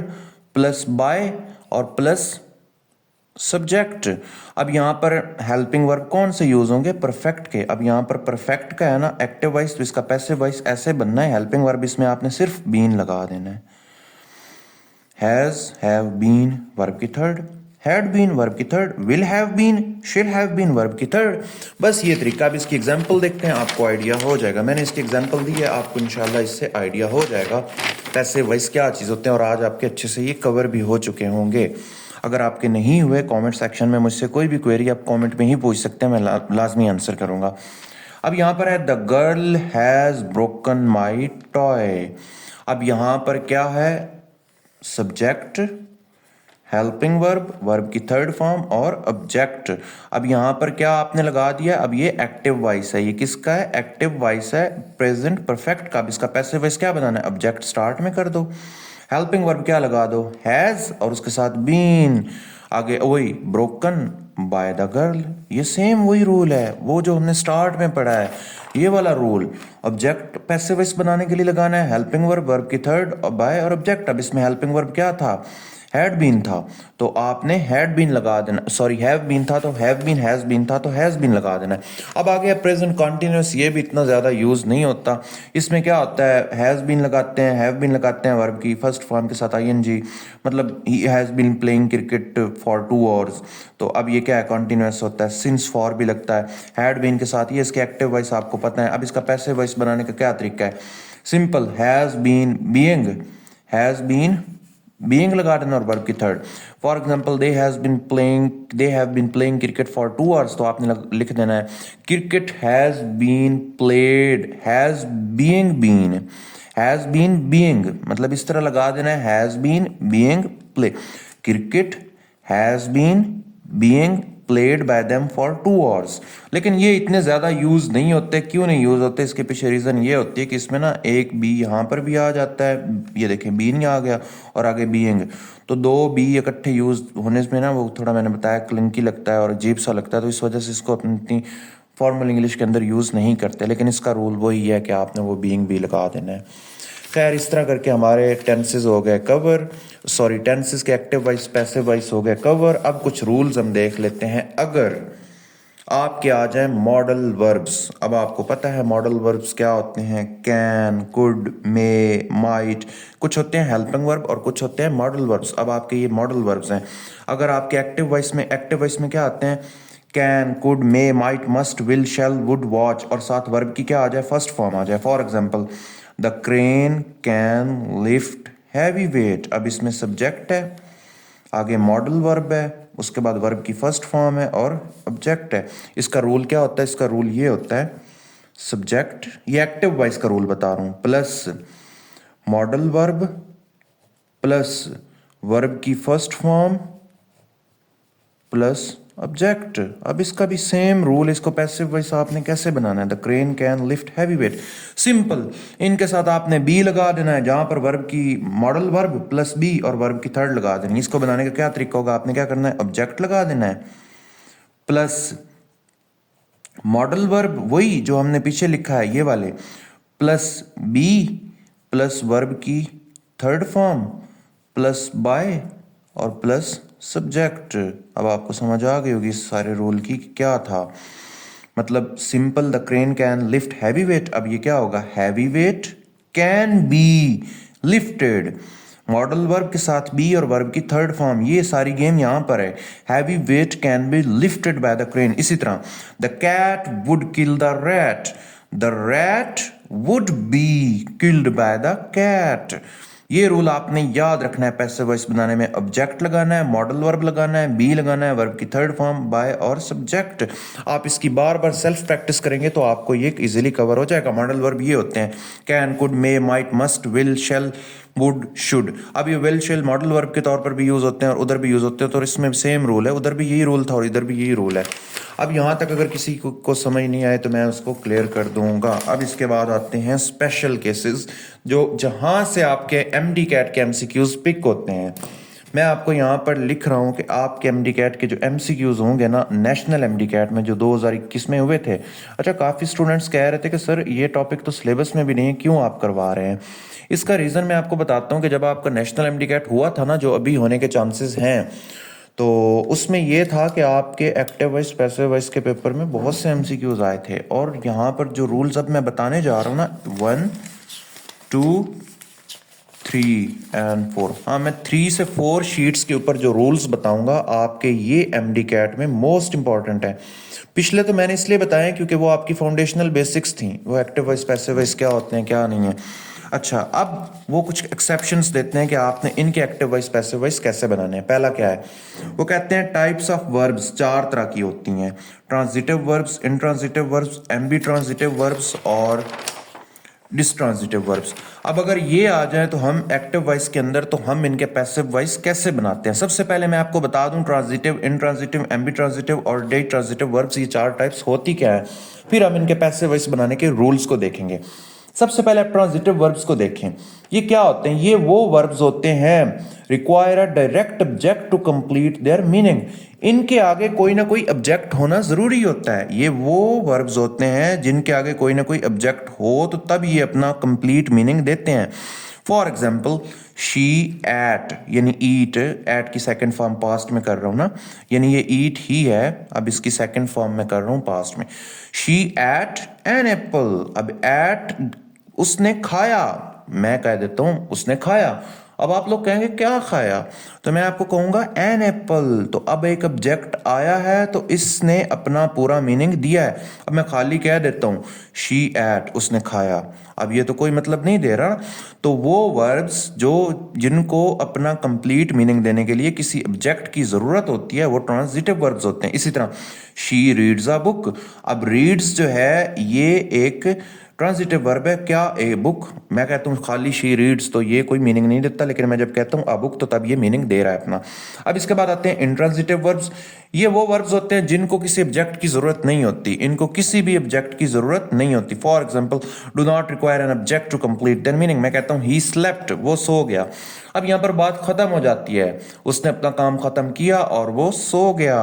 प्लस बाय और प्लस सब्जेक्ट। अब यहाँ पर हेल्पिंग वर्ब कौन से यूज होंगे, परफेक्ट के। अब यहाँ पर परफेक्ट का है ना एक्टिव वॉइस, तो इसका पैसिव वॉइस ऐसे बनना है, हेल्पिंग वर्ब इसमें आपने सिर्फ बीन लगा देना है। हैज, हैव बीन वर्ब की थर्ड, हैड बीन वर्ब की third, will have been, should have been verb की थर्ड। बस ये तरीका। अब इसकी एग्जांपल देखते हैं, आपको आइडिया हो जाएगा। मैंने इसकी एग्जांपल दी है, आपको इंशाल्लाह इससे आइडिया हो जाएगा पैसिव वॉइस क्या चीज़ होते हैं, और आज आपके अच्छे से ये कवर भी हो चुके होंगे। अगर आपके नहीं हुए, कमेंट सेक्शन में मुझसे कोई भी क्वेरी आप कमेंट में ही पूछ सकते हैं, मैं लाजमी आंसर करूंगा। अब यहाँ पर है the girl has broken my toy. अब यहाँ पर क्या है, सब्जेक्ट, हेल्पिंग वर्ब, वर्ब की थर्ड फॉर्म और ऑब्जेक्ट। अब यहाँ पर क्या आपने लगा दिया, अब ये एक्टिव वॉइस है। ये किसका है, एक्टिव वॉइस है प्रेजेंट परफेक्ट का। अब इसका पैसिव वॉइस क्या बनाना है, ऑब्जेक्ट स्टार्ट में कर दो, हेल्पिंग वर्ब क्या लगा दो, हैज और उसके साथ बीन, आगे वही ब्रोकन बाय द गर्ल। ये सेम वही रूल है, वो जो हमने स्टार्ट में पढ़ा है, ये वाला रूल। ऑब्जेक्ट पैसिव वॉइस बनाने के लिए लगाना है हेल्पिंग वर्ब, वर्ब की थर्ड और बाय और ऑब्जेक्ट। अब इसमें हेल्पिंग वर्ब क्या था, हैड बीन था, तो आपने हैड बीन लगा देना, सॉरी हैव बीन था तो हैव बीन, हैज बीन था तो हैज बीन लगा देना है। अब आ गया प्रेजेंट कॉन्टिन्यूस, ये भी इतना ज़्यादा यूज़ नहीं होता। इसमें क्या होता है, हैज़ बीन लगाते हैं, हैव बीन लगाते हैं वर्ब की फर्स्ट फॉर्म के साथ आईएनजी, मतलब ही has been playing cricket for 2 hours. तो अब ये क्या है, कॉन्टिन्यूस होता है। सिंस फॉर भी लगता है हैड बीन के साथ, ये इसके एक्टिव वॉइस आपको पता है। अब इसका पैसिव वॉइस बनाने का क्या तरीका है, simple, has been being, has been being लगा देना और वर्ब की third. For example, they have been playing cricket for 2 hours, तो आपने लिख देना है cricket has been played, has been being, मतलब इस तरह लगा देना है, has been being play, cricket has been being played by them for 2 hours. लेकिन ये इतने ज़्यादा यूज़ नहीं होते। क्यों नहीं यूज़ होते, इसके पीछे रीज़न ये होती है कि इसमें ना एक बी यहाँ पर भी आ जाता है, ये देखें बीन आ गया और आगे बीइंग, तो 2 बी इकट्ठे यूज़ होने में ना वो थोड़ा मैंने बताया क्लिंकी लगता है और अजीब सा लगता है, तो इस वजह से इसको अपनी फॉर्मल इंग्लिश के अंदर यूज़ नहीं करते। लेकिन इसका रूल वही है कि आपने वो बीइंग भी लगा देना है। खैर, इस तरह करके हमारे टेंसेज हो गए कवर, सॉरी टेंसेज के एक्टिव वॉइस पैसिव वॉइस हो गए कवर। अब कुछ रूल्स हम देख लेते हैं। अगर आपके आ जाए मॉडल वर्ब्स, अब आपको पता है मॉडल वर्ब्स क्या होते हैं, कैन, कुड, मे, माइट, कुछ होते हैं हेल्पिंग वर्ब और कुछ होते हैं मॉडल वर्ब्स। अब आपके ये मॉडल वर्ब्स हैं। अगर आपके एक्टिव वॉइस में क्या आते हैं, can, could, may, might, must, will, shall, would, watch, और साथ वर्ब की क्या आ जाए, फर्स्ट फॉर्म आ जाए। For example, the crane can lift heavy weight. अब इसमें सब्जेक्ट है, आगे मॉडल वर्ब है, उसके बाद वर्ब की फर्स्ट फॉर्म है और ऑब्जेक्ट है। इसका रूल क्या होता है, इसका रूल ये होता है, सब्जेक्ट, ये एक्टिव वॉइस का रूल बता रहा हूं, plus modal verb plus verb की फर्स्ट फॉर्म प्लस ऑब्जेक्ट। अब इसका भी सेम रूल, इसको पैसिव वॉइस आपने कैसे बनाना है, the crane can lift heavy weight. Simple, इनके साथ आपने बी लगा देना है, जहां पर वर्ब की मॉडल वर्ब प्लस बी और वर्ब की थर्ड लगा देनी। इसको बनाने का क्या तरीका होगा, आपने क्या करना है, ऑब्जेक्ट लगा देना है प्लस मॉडल वर्ब वही जो हमने पीछे लिखा है ये वाले, प्लस बी प्लस वर्ब की थर्ड फॉर्म प्लस बाय और प्लस सब्जेक्ट। अब आपको समझ आ गई होगी इस सारे रूल की क्या था। मतलब simple, the crane can lift heavy weight. अब ये क्या होगा, heavy weight can be lifted, modal verb के साथ बी और वर्ब की थर्ड फॉर्म, ये सारी गेम यहां पर है। Heavy weight can be lifted by the crane. इसी तरह the cat would kill the rat, the rat would be killed by the cat. ये रूल आपने याद रखना है पैसिव वॉइस बनाने में। ऑब्जेक्ट लगाना है, मॉडल वर्ब लगाना है, बी लगाना है, वर्ब की थर्ड फॉर्म बाय और सब्जेक्ट। आप इसकी बार बार सेल्फ प्रैक्टिस करेंगे तो आपको ये इजीली कवर हो जाएगा। मॉडल वर्ब ये होते हैं can, could, may, might, must, will, shall, would, should. अब ये विल शेल मॉडल वर्ब के तौर पर भी यूज होते हैं और उधर भी यूज होते हैं, तो इसमें सेम रूल है, उधर भी यही रूल था और इधर भी यही रूल है। अब यहाँ तक अगर किसी को समझ नहीं आए तो मैं उसको क्लियर कर दूंगा। अब इसके बाद आते हैं स्पेशल केसेस, जो जहाँ से आपके एमडी कैट के एमसीक्यूज पिक होते हैं। मैं आपको यहाँ पर लिख रहा हूँ कि आपके एमडी कैट के जो एमसीक्यूज होंगे ना, नेशनल एमडी कैट में जो 2021 में हुए थे। अच्छा, काफ़ी स्टूडेंट्स कह रहे थे कि सर ये टॉपिक तो सिलेबस में भी नहीं है, क्यों आप करवा रहे हैं। इसका रीज़न मैं आपको बताता हूँ कि जब आपका नेशनल एमडी कैट हुआ था ना, जो अभी होने के चांसेस हैं, तो उसमें ये था कि आपके एक्टिव वॉइस पैसिव वॉइस के पेपर में बहुत से एमसीक्यूज आए थे। और यहाँ पर जो रूल्स अब मैं बताने जा रहा हूँ ना, 1, 2, 3 एंड 4, हाँ मैं 3 से 4 शीट्स के ऊपर जो रूल्स बताऊंगा आपके ये एमडी कैट में मोस्ट इंपॉर्टेंट है। पिछले तो मैंने इसलिए बताया क्योंकि वो आपकी फाउंडेशनल बेसिक्स थी, वो एक्टिव वॉइस पैसिव वॉइस क्या होते हैं क्या नहीं है। अच्छा, अब वो कुछ एक्सेप्शंस देते हैं कि आपने इनके एक्टिव वॉइस पैसिव वॉइस कैसे बनाने हैं। पहला क्या है, वो कहते हैं टाइप्स ऑफ वर्ब्स 4 तरह की होती हैं, transitive verbs, intransitive verbs, ambitransitive verbs और डिस्ट्रांजिटिव वर्ब्स। अब अगर ये आ जाए तो हम एक्टिव वॉइस के अंदर तो हम इनके पैसिव वॉइस कैसे बनाते हैं। सबसे पहले मैं आपको बता दूं ट्रांजिटिव, इंट्रांजिटिव, एम्बी ट्रांजिटिव और डे ट्रांजिटिव वर्ब्स, ये 4 टाइप्स होती क्या है, फिर हम इनके पैसिव वॉइस बनाने के रूल्स को देखेंगे। सबसे पहले ट्रांजिटिव वर्ब्स को देखें। ये क्या होते हैं, ये वो वर्ब्स होते हैं require a direct object to complete their meaning. इनके आगे कोई ना कोई ऑब्जेक्ट होना जरूरी होता है। ये वो वर्ब्स होते हैं जिनके आगे कोई ना कोई ऑब्जेक्ट हो तो तब ये अपना कंप्लीट मीनिंग देते हैं। फॉर एग्जाम्पल, शी एट, यानी ईट, एट की सेकंड फॉर्म पास्ट में कर रहा हूं ना, यानी ये ईट ही है, अब इसकी सेकंड फॉर्म में कर रहा हूं पास्ट में। शी एट एन एप्पल, अब एट उसने खाया, मैं कह देता हूं उसने खाया। अब आप लोग कहेंगे क्या खाया, तो मैं आपको कहूंगा एन एप्पल। तो अब एक ऑब्जेक्ट आया है तो इसने अपना पूरा मीनिंग दिया है। अब मैं खाली कह देता हूं शी एट, उसने खाया, अब ये तो कोई मतलब नहीं दे रहा। तो वो वर्ब्स जो जिनको अपना कंप्लीट मीनिंग देने के लिए किसी ऑब्जेक्ट की जरूरत होती है वो ट्रांजिटिव वर्ब्स होते हैं। इसी तरह शी रीड्स अ बुक, अब रीड्स जो है ये एक ट्रांजिटिव वर्ब है। क्या ए बुक, मैं कहता हूँ खाली शी रीड्स तो ये कोई मीनिंग नहीं देता, लेकिन मैं जब कहता हूँ अ बुक तो तब ये मीनिंग दे रहा है अपना। अब इसके बाद आते हैं इंट्रांजिटिव वर्ब्स। ये वो वर्ब्स होते हैं जिनको किसी ऑब्जेक्ट की जरूरत नहीं होती, इनको किसी भी ऑब्जेक्ट की जरूरत नहीं होती। For example, do not require an object to complete their meaning. मैं कहता हूँ ही स्लेप्ट, वो सो गया। अब यहाँ पर बात खत्म हो जाती है, उसने अपना काम खत्म किया और वो सो गया।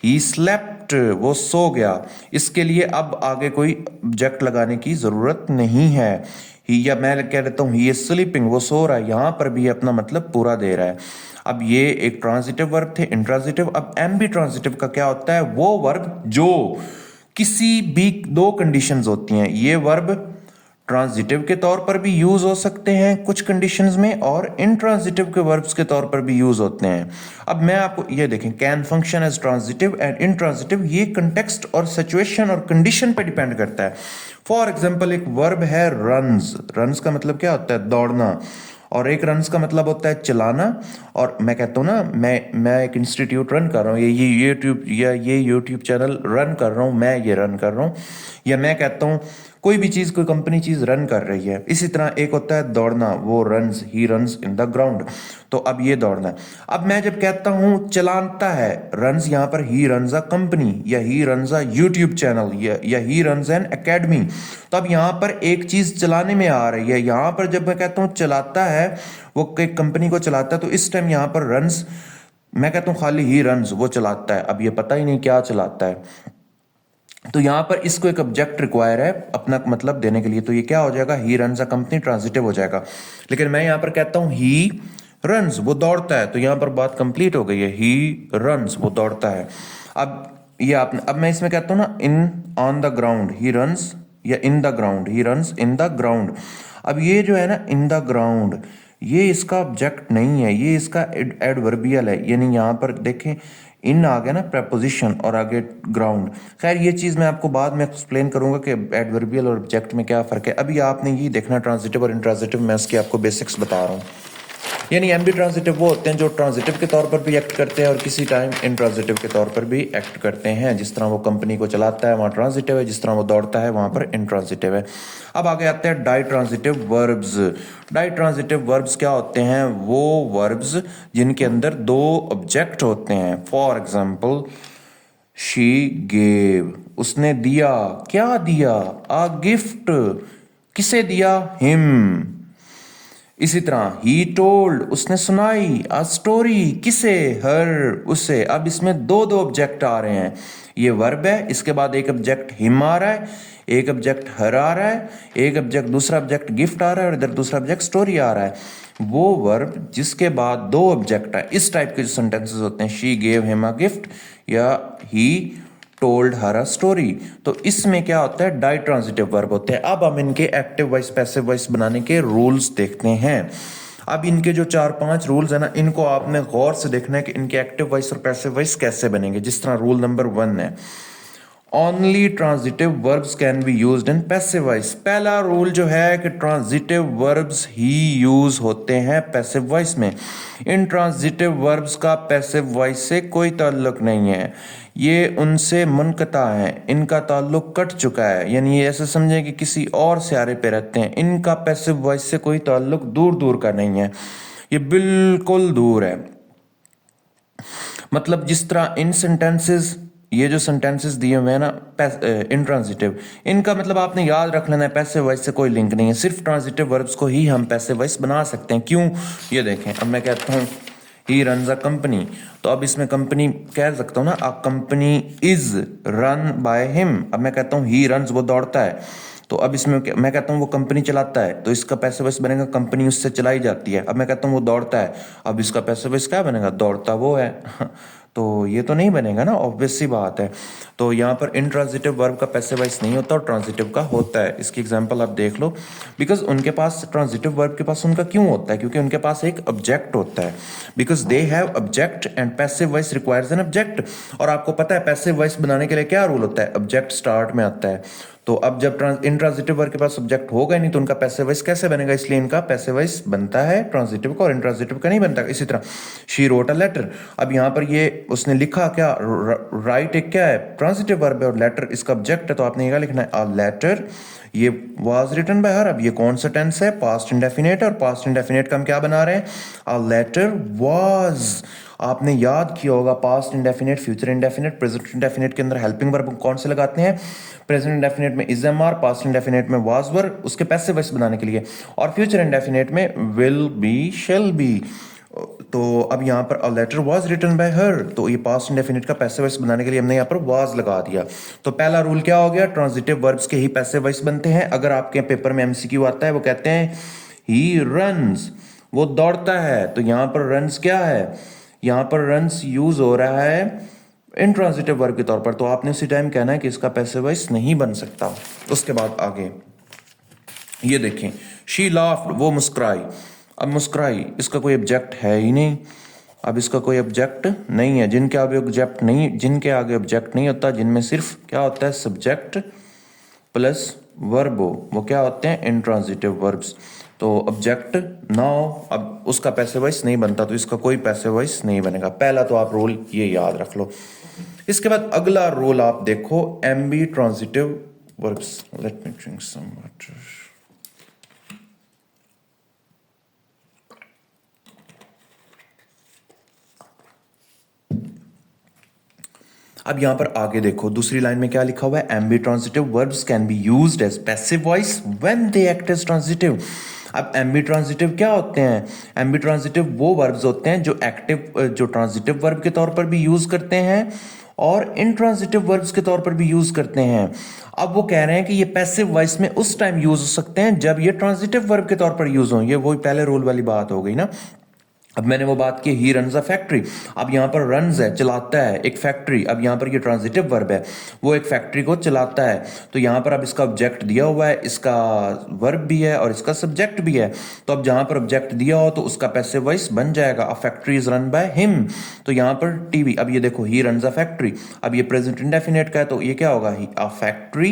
ही स्लेप्ट, वो सो गया। इसके लिए अब आगे कोई ऑब्जेक्ट लगाने की जरूरत नहीं है। ही, या मैं कह देता हूं ही इज स्लीपिंग, वो सो रहा है, यहां पर भी अपना मतलब पूरा दे रहा है। अब ये एक ट्रांजिटिव वर्ब थे, इंट्रांजिटिव। अब एम्बी ट्रांजिटिव का क्या होता है, वो वर्ब जो किसी भी 2 कंडीशंस होती हैं। ये वर्ब ट्रांजिटिव के तौर पर भी यूज हो सकते हैं कुछ कंडीशंस में, और इंट्रांजिटिव के वर्ब्स के तौर पर भी यूज होते हैं। अब मैं आपको ये देखें, can function as transitive and intransitive, ये कंटेक्स्ट और सिचुएशन और कंडीशन पे डिपेंड करता है। फॉर एग्जांपल, एक वर्ब है रन्स, रन्स का मतलब क्या होता है, दौड़ना, और एक रन्स का मतलब होता है चलाना। और मैं कहता हूँ ना, मैं एक इंस्टीट्यूट रन कर रहा हूँ, ये यूट्यूब चैनल रन कर रहा हूँ, मैं ये रन कर रहा हूँ। या मैं कहता हूँ कोई भी चीज़, कोई कंपनी चीज़ रन कर रही है। इसी तरह एक होता है दौड़ना, वो runs, he runs in the ground. तो अब ये दौड़ना है। अब मैं जब कहता हूँ चलाता है, रन्स, यहाँ पर ही रन्स अ कंपनी, या he runs a YouTube channel, या ही रन्स एन एकेडमी। तो अब यहाँ पर एक चीज़ चलाने में आ रही है। यहाँ पर जब मैं कहता हूँ चलाता है, वो एक कंपनी को चलाता है, तो इस टाइम यहाँ पर रन्स, मैं कहता हूँ खाली ही रन्स, वो चलाता है। अब ये पता ही नहीं क्या चलाता है, तो यहां पर इसको एक ऑब्जेक्ट रिक्वायर है अपना मतलब देने के लिए। तो ये क्या हो जाएगा, he runs a company, transitive हो जाएगा। लेकिन मैं यहां पर कहता हूं ही रन्स, वो दौड़ता है, तो यहां पर बात कंप्लीट हो गई है, ही रन्स, वो दौड़ता है। अब ये आपने, अब मैं इसमें कहता हूं ना, in on the ground he runs, या in the ground he runs in the ground. अब ये जो है ना इन द ग्राउंड, ये इसका ऑब्जेक्ट नहीं है, ये इसका एडवर्बियल है। यानी यहां पर देखें, इन आ गया ना प्रेपोजिशन, और आगे ग्राउंड। खैर ये चीज़ मैं आपको बाद में एक्सप्लेन करूंगा कि एडवर्बियल और ऑब्जेक्ट में क्या फ़र्क है। अभी आपने ये देखना ट्रांजिटिव और इंट्रांजिटिव, मैं इसकी आपको बेसिक्स बता रहा हूँ। यानी एम्बी ट्रांजिटिव वो होते हैं जो ट्रांजिटिव के तौर पर भी एक्ट करते हैं और किसी टाइम इंट्रांजिटिव के तौर पर भी एक्ट करते हैं। जिस तरह वो कंपनी को चलाता है वहाँ ट्रांजिटिव है, जिस तरह वो दौड़ता है वहाँ पर इंट्रांजिटिव है। अब आगे आते हैं ditransitive verbs. Ditransitive verbs क्या होते हैं, वो वर्ब्स जिनके अंदर दो ऑब्जेक्ट होते हैं। फॉर एग्जाम्पल, शी गेव, उसने दिया, क्या दिया, अ गिफ्ट, किसे दिया, हिम। इसी तरह ही टोल्ड, उसने सुनाई, अ स्टोरी, किसे, हर, उसे। अब इसमें दो दो ऑब्जेक्ट आ रहे हैं, ये वर्ब है, इसके बाद एक ऑब्जेक्ट हिम आ रहा है, एक ऑब्जेक्ट हर आ रहा है, एक ऑब्जेक्ट, दूसरा ऑब्जेक्ट गिफ्ट आ रहा है, और इधर दूसरा ऑब्जेक्ट स्टोरी आ रहा है। वो वर्ब जिसके बाद दो ऑब्जेक्ट है, इस टाइप के जो सेंटेंसेस होते हैं, she gave him a gift या he told her a story, तो इसमें क्या होता है, डाई ट्रांजिटिव वर्ब होते हैं। अब हम इनके एक्टिव वॉइस पैसिव वॉइस बनाने के रूल्स देखते हैं। अब इनके जो 4-5 रूल्स है ना, इनको आपने गौर से देखना है कि इनके एक्टिव वॉइस और पैसिव वॉइस कैसे बनेंगे। जिस तरह रूल नंबर 1 है, only transitive verbs can be used in passive voice. पहला रूल जो है कि ट्रांजिटिव वर्ब्स ही यूज होते हैं पैसिव वॉइस में। इन ट्रांजिटिव वर्ब्स का पैसिव वॉइस से कोई ताल्लुक नहीं है, ये उनसे मुनक़ता है, इनका ताल्लुक कट चुका है। यानी ये ऐसे समझें कि किसी और सियारे पे रहते हैं। इनका पैसिव वॉइस से कोई ताल्लुक दूर दूर का नहीं है, ये बिल्कुल दूर है। मतलब जिस तरह इन सेंटेंसेस, ये जो सेंटेंसेस दिए हुए हैं ना इंट्रांजिटिव, इनका मतलब आपने याद रख लेना है, पैसिव वॉइस से कोई लिंक नहीं है। सिर्फ ट्रांजिटिव वर्ब्स को ही हम पैसिव वॉइस बना सकते हैं। क्यों, ये देखें, अब मैं कहता हूँ ही रन्स अ कंपनी, तो अब इसमें कंपनी कह सकता हूँ ना, a company is run by him. अब मैं कहता हूँ ही रन्स, वो दौड़ता है, तो अब इसमें मैं कहता हूँ वो कंपनी चलाता है, तो इसका पैसिव वॉइस बनेगा कंपनी उससे चलाई जाती है। अब मैं कहता हूँ वो दौड़ता है, अब इसका पैसिव वॉइस क्या बनेगा, दौड़ता वो है। तो ये तो नहीं बनेगा ना, ऑब्वियस सी बात है। तो यहाँ पर इंट्रांजिटिव वर्ब का पैसिव वॉइस नहीं होता और ट्रांजिटिव का होता है। इसकी एग्जांपल आप देख लो। बिकॉज उनके पास ट्रांजिटिव वर्ब के पास उनका क्यों होता है, क्योंकि उनके पास एक ऑब्जेक्ट होता है। Because they have object and passive voice requires an object. और आपको पता है पैसिव वॉइस बनाने के लिए क्या रूल होता है, ऑब्जेक्ट स्टार्ट में आता है। तो अब जब इंट्रांजिटिव वर्ब के पास ऑब्जेक्ट होगा नहीं, तो उनका पैसिव वॉइस कैसे बनेगा, इसलिए इनका पैसिव वॉइस बनता है ट्रांजिटिव का और इंट्रांजिटिव का नहीं बनता। इसी तरह शी रोट अ लेटर, अब यहाँ पर ये उसने लिखा, क्या राइट एक क्या है, ट्रांजिटिव वर्ब है, और लेटर इसका ऑब्जेक्ट है, तो आपने ये लिखना है अ लेटर। ये वाज रिटन बाय हर, अब ये कौन सा टेंस है, पास्ट इंडेफिनेट, और पास्ट इंडेफिनेट का हम क्या बना रहे हैं, अ लेटर वाज। आपने याद किया होगा past indefinite, future indefinite, present indefinite के अंदर हेल्पिंग वर्ब कौन से लगाते हैं, प्रेजेंट इंडेफिनेट में is am are, past indefinite में वाज वर, उसके पैसिव वॉइस बनाने के लिए, और फ्यूचर इंडेफिनेट में विल बी, शैल बी। तो अब यहाँ पर a letter was written by her, तो ये पास्ट इंडेफिनिट का पैसिव वॉइस बनाने के लिए हमने यहाँ पर वाज लगा दिया। तो पहला रूल क्या हो गया, ट्रांजिटिव वर्ब्स के ही पैसिव वॉइस बनते हैं। अगर आपके पेपर में एमसीक्यू आता है, वो कहते हैं ही रन्स, वो दौड़ता है, तो यहाँ पर रन्स क्या है, यहाँ पर रन्स यूज हो रहा है इंट्रांजिटिव वर्ब के तौर पर, तो आपने उसी टाइम कहना है कि इसका पैसिव वॉइस नहीं बन सकता। उसके बाद आगे ये देखें, शी लाफ्ड, वो मुस्कुराई। अब मुस्कुराई, इसका कोई ऑब्जेक्ट है ही नहीं। अब इसका कोई ऑब्जेक्ट नहीं है, जिनके आगे ऑब्जेक्ट नहीं, जिनके आगे ऑब्जेक्ट नहीं होता, जिनमें सिर्फ क्या होता है, सब्जेक्ट प्लस वर्ब हो, वो क्या होते हैं, इंट्रांजिटिव वर्ब्स। तो ऑब्जेक्ट ना हो, अब उसका पैसिव वॉइस नहीं बनता, तो इसका कोई पैसिव वॉइस नहीं बनेगा। पहला तो आप रूल ये याद रख लो। इसके बाद अगला रूल आप देखो, Aamby transitive verbs. Let me drink some water. अब यहां पर आगे देखो दूसरी लाइन में क्या लिखा हुआ है, ambitransitive verbs can be used as passive voice when they act as transitive. अब एम्बी ट्रांजिटिव क्या होते हैं? एम्बी ट्रांजिटिव वो वर्ब्स होते हैं जो जो ट्रांजिटिव वर्ब के तौर पर भी यूज करते हैं और इंट्रांजिटिव वर्ब्स के तौर पर भी यूज करते हैं। अब वो कह रहे हैं कि ये पैसिव वॉइस में उस टाइम यूज हो सकते हैं जब ये ट्रांजिटिव वर्ब के तौर पर यूज हो। ये वही पहले रूल वाली बात हो गई ना। अब मैंने वो बात की ही रन्स अ फैक्ट्री, अब यहाँ पर रन्स है चलाता है एक फैक्ट्री, अब यहाँ पर ये ट्रांजिटिव वर्ब है, वो एक फैक्ट्री को चलाता है। तो यहाँ पर अब इसका ऑब्जेक्ट दिया हुआ है, इसका वर्ब भी है और इसका सब्जेक्ट भी है। तो अब जहाँ पर ऑब्जेक्ट दिया हो तो उसका पैसिव वॉइस बन जाएगा a factory is run by him. तो यहाँ पर टीवी, अब ये देखो ही रन्स अ फैक्ट्री, अब ये प्रेजेंट इंडेफिनेट का है तो ये क्या होगा, ही अ फैक्ट्री।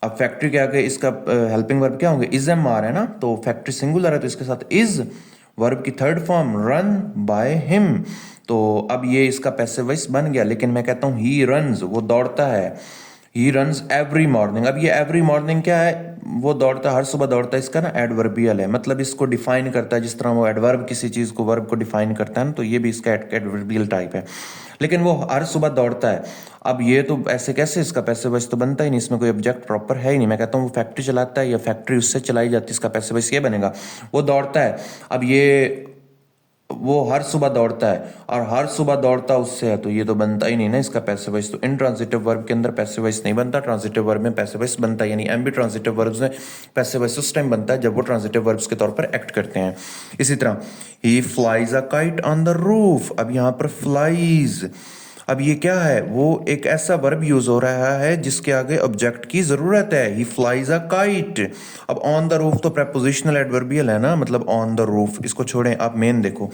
अब फैक्ट्री के आगे इसका हेल्पिंग वर्ब क्या होंगे, इज एम आर है ना, तो फैक्ट्री सिंगुलर है तो इसके साथ इज, वर्ब की third form run by him. तो अब ये इसका पैसिव वॉइस बन गया। लेकिन मैं कहता हूं ही रन्स, वो दौड़ता है, ही रन्स एवरी मॉर्निंग। अब ये एवरी मॉर्निंग क्या है, वो दौड़ता है, हर सुबह दौड़ता है, इसका ना एडवर्बियल है, मतलब इसको डिफाइन करता है जिस तरह वो एडवर्ब किसी चीज को वर्ब को डिफाइन करता है ना, तो ये भी इसका एडवर्बियल टाइप है। लेकिन वो हर सुबह दौड़ता है। अब ये तो ऐसे कैसे, इसका पैसिव वॉइस तो बनता ही नहीं, इसमें कोई ऑब्जेक्ट प्रॉपर है ही नहीं। मैं कहता हूँ वो फैक्ट्री चलाता है या फैक्ट्री उससे चलाई जाती है, इसका पैसिव वॉइस ये बनेगा, वो दौड़ता है। अब ये वो हर सुबह दौड़ता है और हर सुबह दौड़ता उससे है, तो ये तो बनता ही नहीं ना इसका पैसिव वॉइस। तो इंट्रांजिटिव वर्ब के अंदर पैसिव वॉइस नहीं बनता, ट्रांजिटिव वर्ब में पैसिव वॉइस बनता है। यानी एम्बी ट्रांजिटिव वर्ब्स में पैसिव वॉइस उस टाइम बनता है जब वो ट्रांजिटिव वर्ब्स के तौर पर एक्ट करते हैं। इसी तरह he flies a kite on the roof, अब यहाँ पर फ्लाइज, अब ये क्या है, वो एक ऐसा वर्ब यूज हो रहा है जिसके आगे ऑब्जेक्ट की जरूरत है, ही फ्लाइज अ काइट। अब ऑन द रूफ तो प्रेपोजिशनल एडवर्बियल है ना, मतलब ऑन द रूफ, इसको छोड़ें, आप मेन देखो,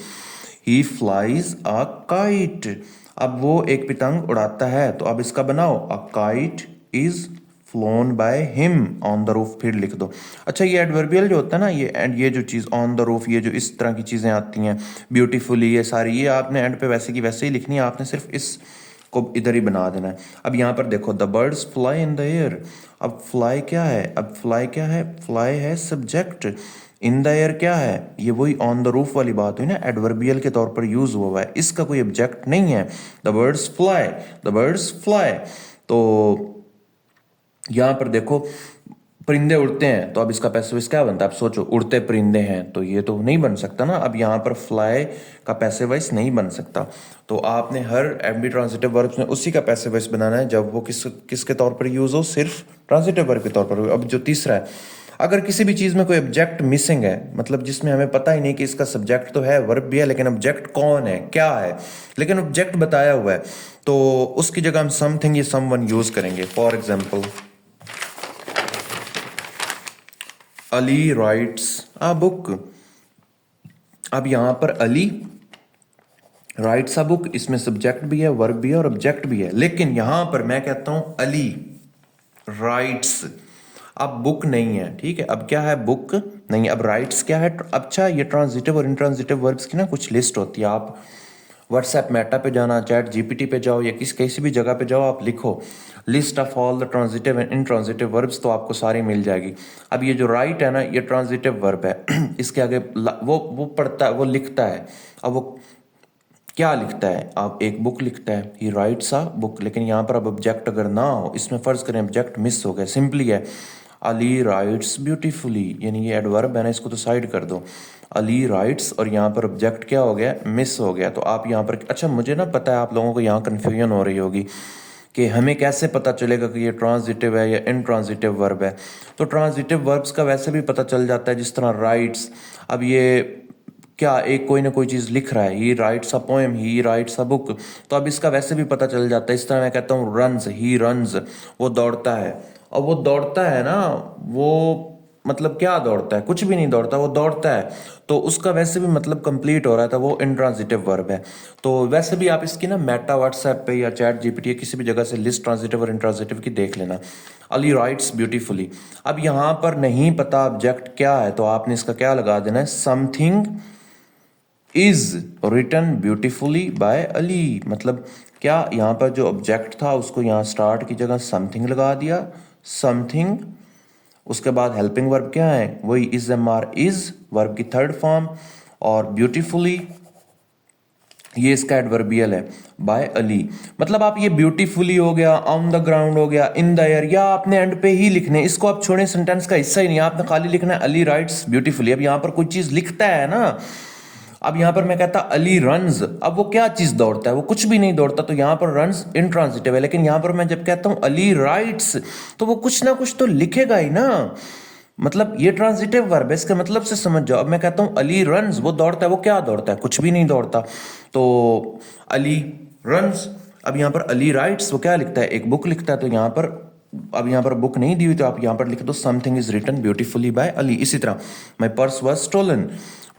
ही फ्लाइज अ काइट। अब वो एक पतंग उड़ाता है, तो अब इसका बनाओ, a kite is phloem by him on the roof, फिर लिख दो। अच्छा ये एडवर्बियल जो होता है ना, ये एंड ये जो चीज़ ऑन द रूफ, ये जो इस तरह की चीज़ें आती हैं ब्यूटीफुली, ये सारी, ये आपने एंड पे वैसे की वैसे ही लिखनी है, आपने सिर्फ इस को इधर ही बना देना है। अब यहाँ पर देखो, the birds fly in the air, अब फ्लाई क्या है, अब फ्लाई क्या है, फ्लाई है सब्जेक्ट, इन द एयर क्या है, ये वही ऑन द रूफ वाली बात हुई ना, एडवर्बियल के तौर पर यूज हुआ है, इसका कोई ऑब्जेक्ट नहीं है। The birds fly, the birds fly. तो यहां पर देखो परिंदे उड़ते हैं, तो अब इसका पैसिव वॉइस क्या बनता है, आप सोचो, उड़ते परिंदे हैं, तो ये तो नहीं बन सकता ना। अब यहाँ पर फ्लाई का पैसिव वॉइस नहीं बन सकता। तो आपने हर एम्बी ट्रांजिटिव वर्ब्स में उसी का पैसिव वॉइस बनाना है जब वो किसके तौर पर यूज हो, सिर्फ ट्रांजिटिव वर्ब के तौर पर। अब जो तीसरा है, अगर किसी भी चीज में कोई ऑब्जेक्ट मिसिंग है, मतलब जिसमें हमें पता ही नहीं कि इसका सब्जेक्ट तो है, वर्ब भी है, लेकिन ऑब्जेक्ट कौन है, क्या है, लेकिन ऑब्जेक्ट बताया हुआ है, तो उसकी जगह हम समथिंग या समवन यूज करेंगे। For example, Ali rights a book. अब यहां पर अली राइट्स अ बुक, इसमें सब्जेक्ट भी है, वर्ब भी है और ऑब्जेक्ट भी है, लेकिन यहां पर मैं कहता हूं अली राइट्स, अब बुक नहीं है, ठीक है, अब क्या है, बुक नहीं है, अब राइट्स क्या है। अच्छा ये ट्रांजिटिव और इंट्रांजिटिव वर्ब्स की ना कुछ लिस्ट होती है, आप व्हाट्सएप मेटा पे जाना, चैट जीपीटी पे जाओ या किसी भी जगह पे जाओ, आप लिखो list of all the transitive and intransitive verbs, तो आपको सारी मिल जाएगी। अब ये जो राइट है ना, ये ट्रांजिटिव वर्ब है इसके आगे वो पढ़ता है, वो लिखता है। अब वो क्या लिखता है, आप एक बुक लिखता है, ही राइट्स अ बुक, लेकिन यहाँ पर अब ऑब्जेक्ट अगर ना हो, इसमें फर्ज करें ऑब्जेक्ट मिस हो गया, सिंपली है अली राइट्स ब्यूटीफुली, यानी ये एडवर्ब है ना, इसको तो साइड कर दो, अली राइट्स, और यहाँ पर ऑब्जेक्ट क्या हो गया, मिस हो गया। तो आप यहाँ पर, अच्छा मुझे ना पता है आप लोगों को यहाँ कन्फ्यूजन हो रही होगी कि हमें कैसे पता चलेगा कि ये ट्रांजिटिव है या इनट्रांजिटिव वर्ब है। तो ट्रांजिटिव वर्ब्स का वैसे भी पता चल जाता है, जिस तरह राइट्स, अब ये क्या एक कोई ना कोई चीज़ लिख रहा है, ही rights a poem, he rights a book, तो अब इसका वैसे भी पता चल जाता है। इस तरह मैं कहता हूँ रन्स, ही रन्स, वो दौड़ता है। और वो दौड़ता है ना, वो मतलब क्या दौड़ता है, कुछ भी नहीं दौड़ता, वो दौड़ता है, तो उसका वैसे भी मतलब कंप्लीट हो रहा था, वो इंट्रांजिटिव वर्ब है। तो वैसे भी आप इसकी ना मेटा व्हाट्सएप पे या चैट जीपीटी किसी भी जगह से लिस्ट ट्रांजिटिव और इंट्रांजिटिव की देख लेना। अली राइट्स ब्यूटीफुली, अब यहाँ पर नहीं पता ऑब्जेक्ट क्या है, तो आपने इसका क्या लगा देना है, something is written beautifully by Ali, मतलब क्या यहाँ पर जो ऑब्जेक्ट था उसको यहाँ स्टार्ट की जगह समथिंग लगा दिया, समथिंग, उसके बाद हेल्पिंग वर्ब क्या है, वही is am are is, verb की थर्ड फॉर्म, और ब्यूटीफुली ये इसका एडवर्बियल है, बाय अली। मतलब आप ये ब्यूटीफुली हो गया, ऑन द ग्राउंड हो गया, इन द एयर, या आपने एंड पे ही लिखने, इसको आप छोड़े, सेंटेंस का हिस्सा ही नहीं, आपने खाली लिखना है अली राइट्स ब्यूटीफुली। अब यहां पर कोई चीज लिखता है ना, अब यहां पर मैं कहता अली रन्स, अब वो क्या चीज दौड़ता है, वो कुछ भी नहीं दौड़ता, तो यहां पर रन्स इंट्रांजिटिव है। लेकिन यहां पर मैं जब कहता हूं अली राइट्स, तो वो कुछ ना कुछ तो लिखेगा ही ना, मतलब ये ट्रांजिटिव वर्ब है, इसके मतलब से समझ जाओ। अब मैं कहता हूं अली रन्स, वो दौड़ता है, वो क्या दौड़ता है, कुछ भी नहीं दौड़ता, तो अली रन्स। अब यहां पर अली राइट्स, वो क्या लिखता है, एक बुक लिखता है, तो यहां पर अब यहां पर बुक नहीं दी हुई, तो आप यहां पर लिख दो something is written beautifully by Ali. इसी तरह my purse was stolen,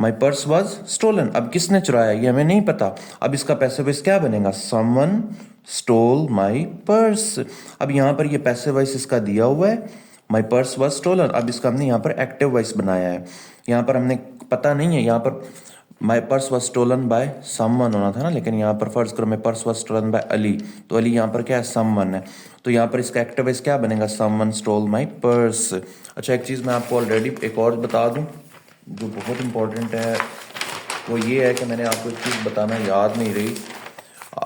my purse was stolen, अब किसने चुराया ये हमें नहीं पता, अब इसका पैसिव वॉइस क्या बनेगा, समवन स्टोल माई पर्स। अब यहां पर ये पैसिव वॉइस इसका दिया हुआ है, माई पर्स वॉज स्टोलन, अब इसका हमने यहाँ पर एक्टिव वॉइस बनाया है, यहाँ पर हमने पता नहीं है, यहाँ पर my purse was stolen by someone होना था ना, लेकिन यहाँ पर फर्ज करो my purse was stolen by Ali, तो अली यहाँ पर क्या है, समवन है, तो यहाँ पर इसका एक्टिव वॉइस क्या बनेगा, समवन स्टोल माई पर्स। अच्छा, एक चीज़ मैं आपको ऑलरेडी एक और बता दूँ जो बहुत इंपॉर्टेंट है, वो ये है कि मैंने आपको एक चीज़ बताना याद नहीं रही,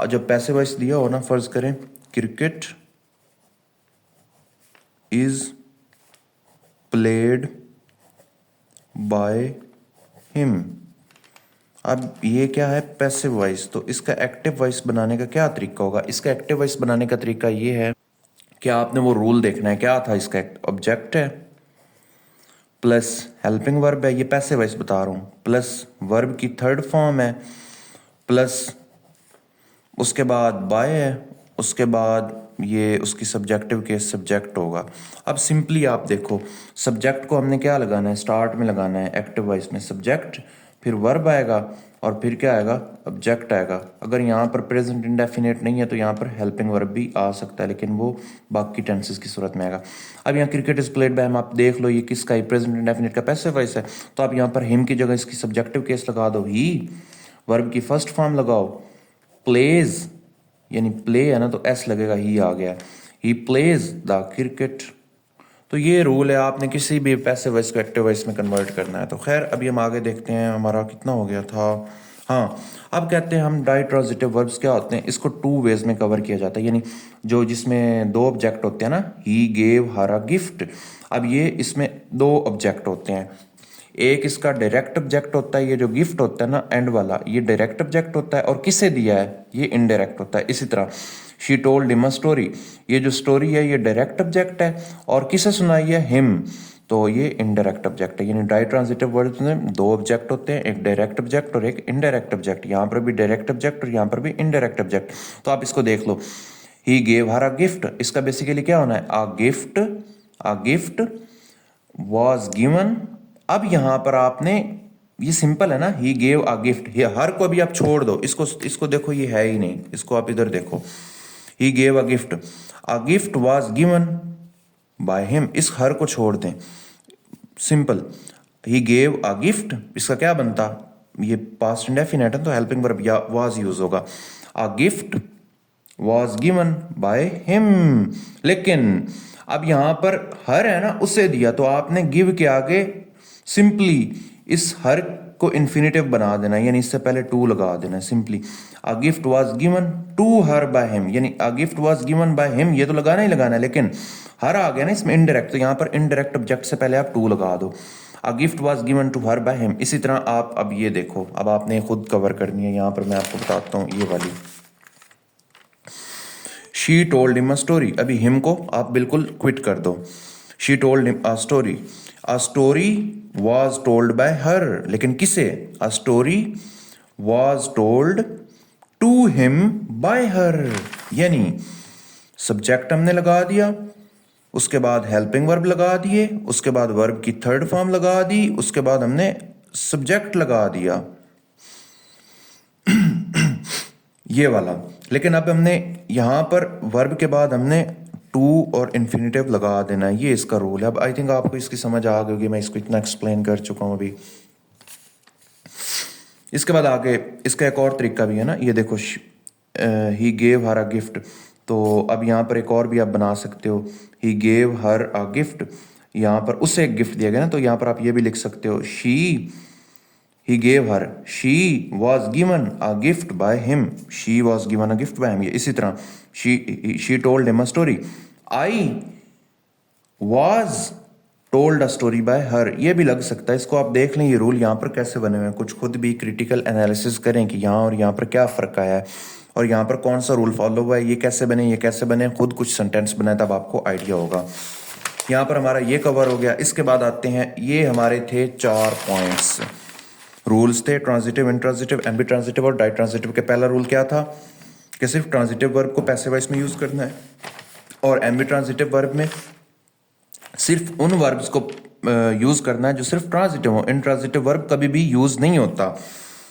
जब पैसे वॉइस दिया हो ना, फर्ज करें cricket is played by him, अब ये क्या है, पैसिव वॉइस, तो इसका एक्टिव वॉइस बनाने का क्या तरीका होगा, इसका एक्टिव वॉइस बनाने का तरीका ये है कि आपने वो रूल देखना है, क्या था, इसका ऑब्जेक्ट है प्लस हेल्पिंग वर्ब है, ये पैसिव वॉइस बता रहा हूँ, प्लस वर्ब की थर्ड फॉर्म है, प्लस उसके बाद बाय है, उसके बाद ये उसकी सब्जेक्टिव केस सब्जेक्ट होगा। अब सिंपली आप देखो, सब्जेक्ट को हमने क्या लगाना है, स्टार्ट में लगाना है एक्टिव वॉइस में सब्जेक्ट, फिर वर्ब आएगा, और फिर क्या आएगा, ऑब्जेक्ट आएगा। अगर यहाँ पर प्रेजेंट इंडेफिनेट नहीं है तो यहाँ पर हेल्पिंग वर्ब भी आ सकता है, लेकिन वो बाकी टेंसेस की सूरत में आएगा। अब यहाँ cricket is played by him, आप देख लो ये किसका है, प्रेजेंट इंडेफिनेट का पैसिव वॉइस है, तो आप यहाँ पर हिम की जगह इसकी सब्जेक्टिव केस लगा दो, ही, वर्ब की फर्स्ट फॉर्म लगाओ, प्लेज यानी प्ले है ना, तो एस लगेगा, ही आ गया, ही प्लेज द क्रिकेट। तो ये रूल है, आपने किसी भी पैसिव वॉइस को एक्टिव वॉइस में कन्वर्ट करना है। तो खैर अभी हम आगे देखते हैं, हमारा कितना हो गया था, हाँ, अब कहते हैं हम डाइट्रांजिटिव वर्ब्स क्या होते हैं, इसको टू वेज में कवर किया जाता है, यानी जो जिसमें दो ऑब्जेक्ट होते हैं ना, ही गेव हर अ गिफ्ट, अब ये इसमें दो ऑब्जेक्ट होते हैं, एक इसका डायरेक्ट ऑब्जेक्ट होता है, ये जो गिफ्ट होता है ना एंड वाला, ये डायरेक्ट ऑब्जेक्ट होता है, और किसे दिया है, ये इनडायरेक्ट होता है। इसी तरह she told him a story, ये जो स्टोरी है ये डायरेक्ट ऑब्जेक्ट है, और किसे सुनाई है, हिम, तो ये इनडायरेक्ट ऑब्जेक्ट है। यानी डाइट्रांजिटिव वर्ड्स में दो ऑब्जेक्ट होते हैं, एक डायरेक्ट ऑब्जेक्ट और एक इनडायरेक्ट ऑब्जेक्ट, यहाँ पर भी डायरेक्ट ऑब्जेक्ट और यहाँ पर भी इनडायरेक्ट ऑब्जेक्ट। तो आप इसको देख लो, he gave her a gift, इसका बेसिकली क्या होना है, अ गिफ्ट वॉज गिवन। अब यहां पर आपने, ये सिंपल है ना, ही गेव अ गिफ्ट, ये हर को भी आप छोड़ दो, इसको देखो ये है ही नहीं, इसको आप इधर देखो, he gave a gift was given by him, इस हर को छोड़ दें, simple, he gave a gift, इसका क्या बनता, ये पास्ट इंडेफिनिट है तो हेल्पिंग वर्ब या वाज यूज होगा, अ gift was given by him. लेकिन अब यहां पर हर है ना, उसे दिया, तो आपने गिव के आगे सिंपली इस हर को इन्फिनेटिव बना देना, यानी इससे पहले टू लगा देना, simply a gift was given to her by him, यानी a gift was given by him, ये तो लगाना ही लगाना है, लेकिन हर आ गया ना इसमें इनडायरेक्ट, तो यहां पर इनडायरेक्ट ऑब्जेक्ट से पहले आप टू लगा दो, a gift was given to her by him. इसी तरह आप अब ये देखो, अब आपने खुद कवर करनी है, यहां पर मैं आपको बताता हूं ये वाली, she told him a story, अभी हिम को आप बिल्कुल क्विट कर दो, she told him a story was told by her, लेकिन किसे, a story was told to him by her, यानी सब्जेक्ट हमने लगा दिया, उसके बाद हेल्पिंग वर्ब लगा दिए, उसके बाद वर्ब की थर्ड फॉर्म लगा दी, उसके बाद हमने सब्जेक्ट लगा दिया, ये वाला। लेकिन अब हमने यहां पर वर्ब के बाद हमने टू और इन्फिनेटिव लगा देना है, ये इसका रूल है। अब आई थिंक आपको इसकी समझ आ गई होगी, मैं इसको इतना एक्सप्लेन कर चुका हूं अभी। इसके बाद आगे इसका एक और तरीका भी है ना, ये देखो, ही गेव हर अ गिफ्ट, तो अब यहाँ पर एक और भी आप बना सकते हो, ही गेव हर अ गिफ्ट, यहाँ पर उसे एक गिफ्ट दिया गया ना, तो यहाँ पर आप ये भी लिख सकते हो he gave her, she was given a gift by him, she was given a gift by him। ये इसी तरह she told him a story, I was told a story by her, ये भी लग सकता है। इसको आप देख लें ये रूल यहाँ पर कैसे बने हुए हैं, कुछ खुद भी क्रिटिकल एनालिसिस करें कि यहाँ और यहाँ पर क्या फ़र्क आया है और यहाँ पर कौन सा रूल फॉलो हुआ है, ये कैसे बने, ये कैसे बने, खुद कुछ सेंटेंस बनाए तब आपको आइडिया होगा। यहाँ पर हमारा ये कवर हो गया। इसके बाद आते हैं, ये हमारे थे 4 पॉइंट्स, रूल्स थे ट्रांजिटिव, इंट्रांजिटिव, एम्बी ट्रांजिटिव और डाई ट्रांजिटिव के। पहला रूल क्या था कि सिर्फ ट्रांजिटिव वर्ब को पैसिव वॉइस में यूज़ करना है और एम्बी ट्रांजिटिव वर्ब में सिर्फ उन वर्ब्स को यूज़ करना है जो सिर्फ ट्रांजिटिव हो। इंट्रांजिटिव वर्ब कभी भी यूज़ नहीं होता।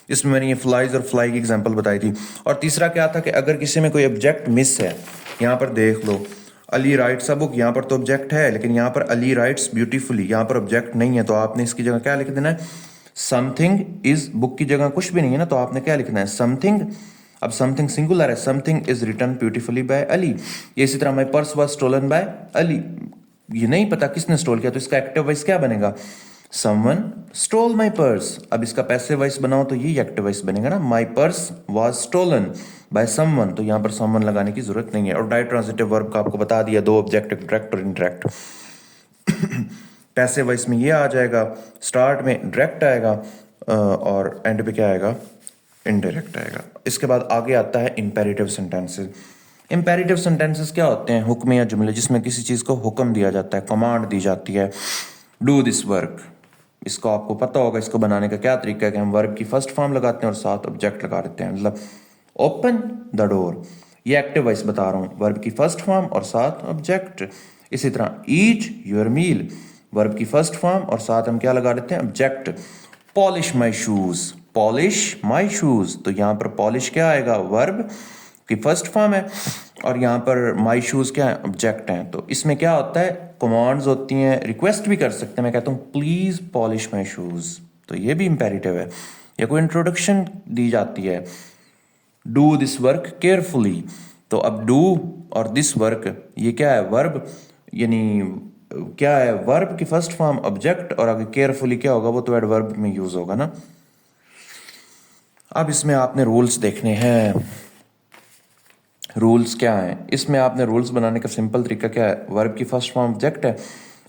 इसमें मैंने ये फ्लाइज और फ्लाई की एग्जांपल बताई थी। और तीसरा क्या था कि अगर किसी में कोई ऑब्जेक्ट मिस है, यहाँ पर देख लो, अली राइट्स अ बुक, यहाँ पर तो ऑब्जेक्ट है लेकिन यहाँ पर अली राइट्स ब्यूटीफुली, यहाँ पर ऑब्जेक्ट नहीं है, तो आपने इसकी जगह क्या लिख देना है, समथिंग इज, बुक की जगह कुछ भी नहीं है ना, तो आपने क्या लिखना है, समथिंग। अब समथिंग सिंगुलर है, something is written beautifully by Ali. ये इसी तरह my purse was stolen by Ali, ये नहीं पता किसने स्टोल किया, तो इसका एक्टिव वॉइस क्या बनेगा, समवन स्टोल माई पर्स। अब इसका पैसिव वॉइस बनाओ तो ये एक्टिव वॉइस बनेगा ना, my purse was stolen by someone, तो यहाँ पर समवन लगाने की जरूरत नहीं है। और डाई ट्रांजिटिव वर्ब का आपको बता दिया, 2 ऑब्जेक्ट, डायरेक्ट और इनडायरेक्ट। पैसिव वॉइस में ये आ जाएगा, स्टार्ट में डायरेक्ट आएगा और एंड पे क्या आएगा, इनडायरेक्ट आएगा। इसके बाद आगे आता है इंपेरेटिव सेंटेंसेस। इंपेरेटिव सेंटेंसेस क्या होते हैं, हुक्म या जुमले जिसमें किसी चीज़ को हुक्म दिया जाता है, कमांड दी जाती है। डू दिस वर्क, इसको आपको पता होगा, इसको बनाने का क्या तरीका है कि हम वर्ब की फर्स्ट फॉर्म लगाते हैं और साथ ऑब्जेक्ट लगा देते हैं। मतलब ओपन द डोर, ये एक्टिव वॉइस बता रहा हूँ, वर्ब की फर्स्ट फॉर्म और साथ ऑब्जेक्ट। इसी तरह ईट योर मील, वर्ब की फर्स्ट फॉर्म और साथ हम क्या लगा देते हैं, object. Polish my shoes, polish my shoes, तो यहाँ पर पॉलिश क्या आएगा, वर्ब की फर्स्ट फॉर्म है और यहाँ पर माई शूज क्या है, ऑब्जेक्ट हैं। तो इसमें क्या होता है, कमांड्स होती हैं, रिक्वेस्ट भी कर सकते हैं। मैं कहता हूँ प्लीज पॉलिश माई शूज, तो ये भी इंपेरेटिव है। या कोई इंट्रोडक्शन दी जाती है, डू दिस वर्क केयरफुली, तो अब डू और दिस वर्क ये क्या है, वर्ब, यानी क्या है, वर्ब की फर्स्ट फॉर्म ऑब्जेक्ट और आगे केयरफुली क्या होगा, वो तो एडवर्ब में यूज होगा ना। अब इसमें आपने रूल्स देखने हैं। रूल्स क्या हैं, इसमें आपने रूल्स बनाने का सिंपल तरीका क्या है, वर्ब की फर्स्ट फॉर्म ऑब्जेक्ट है,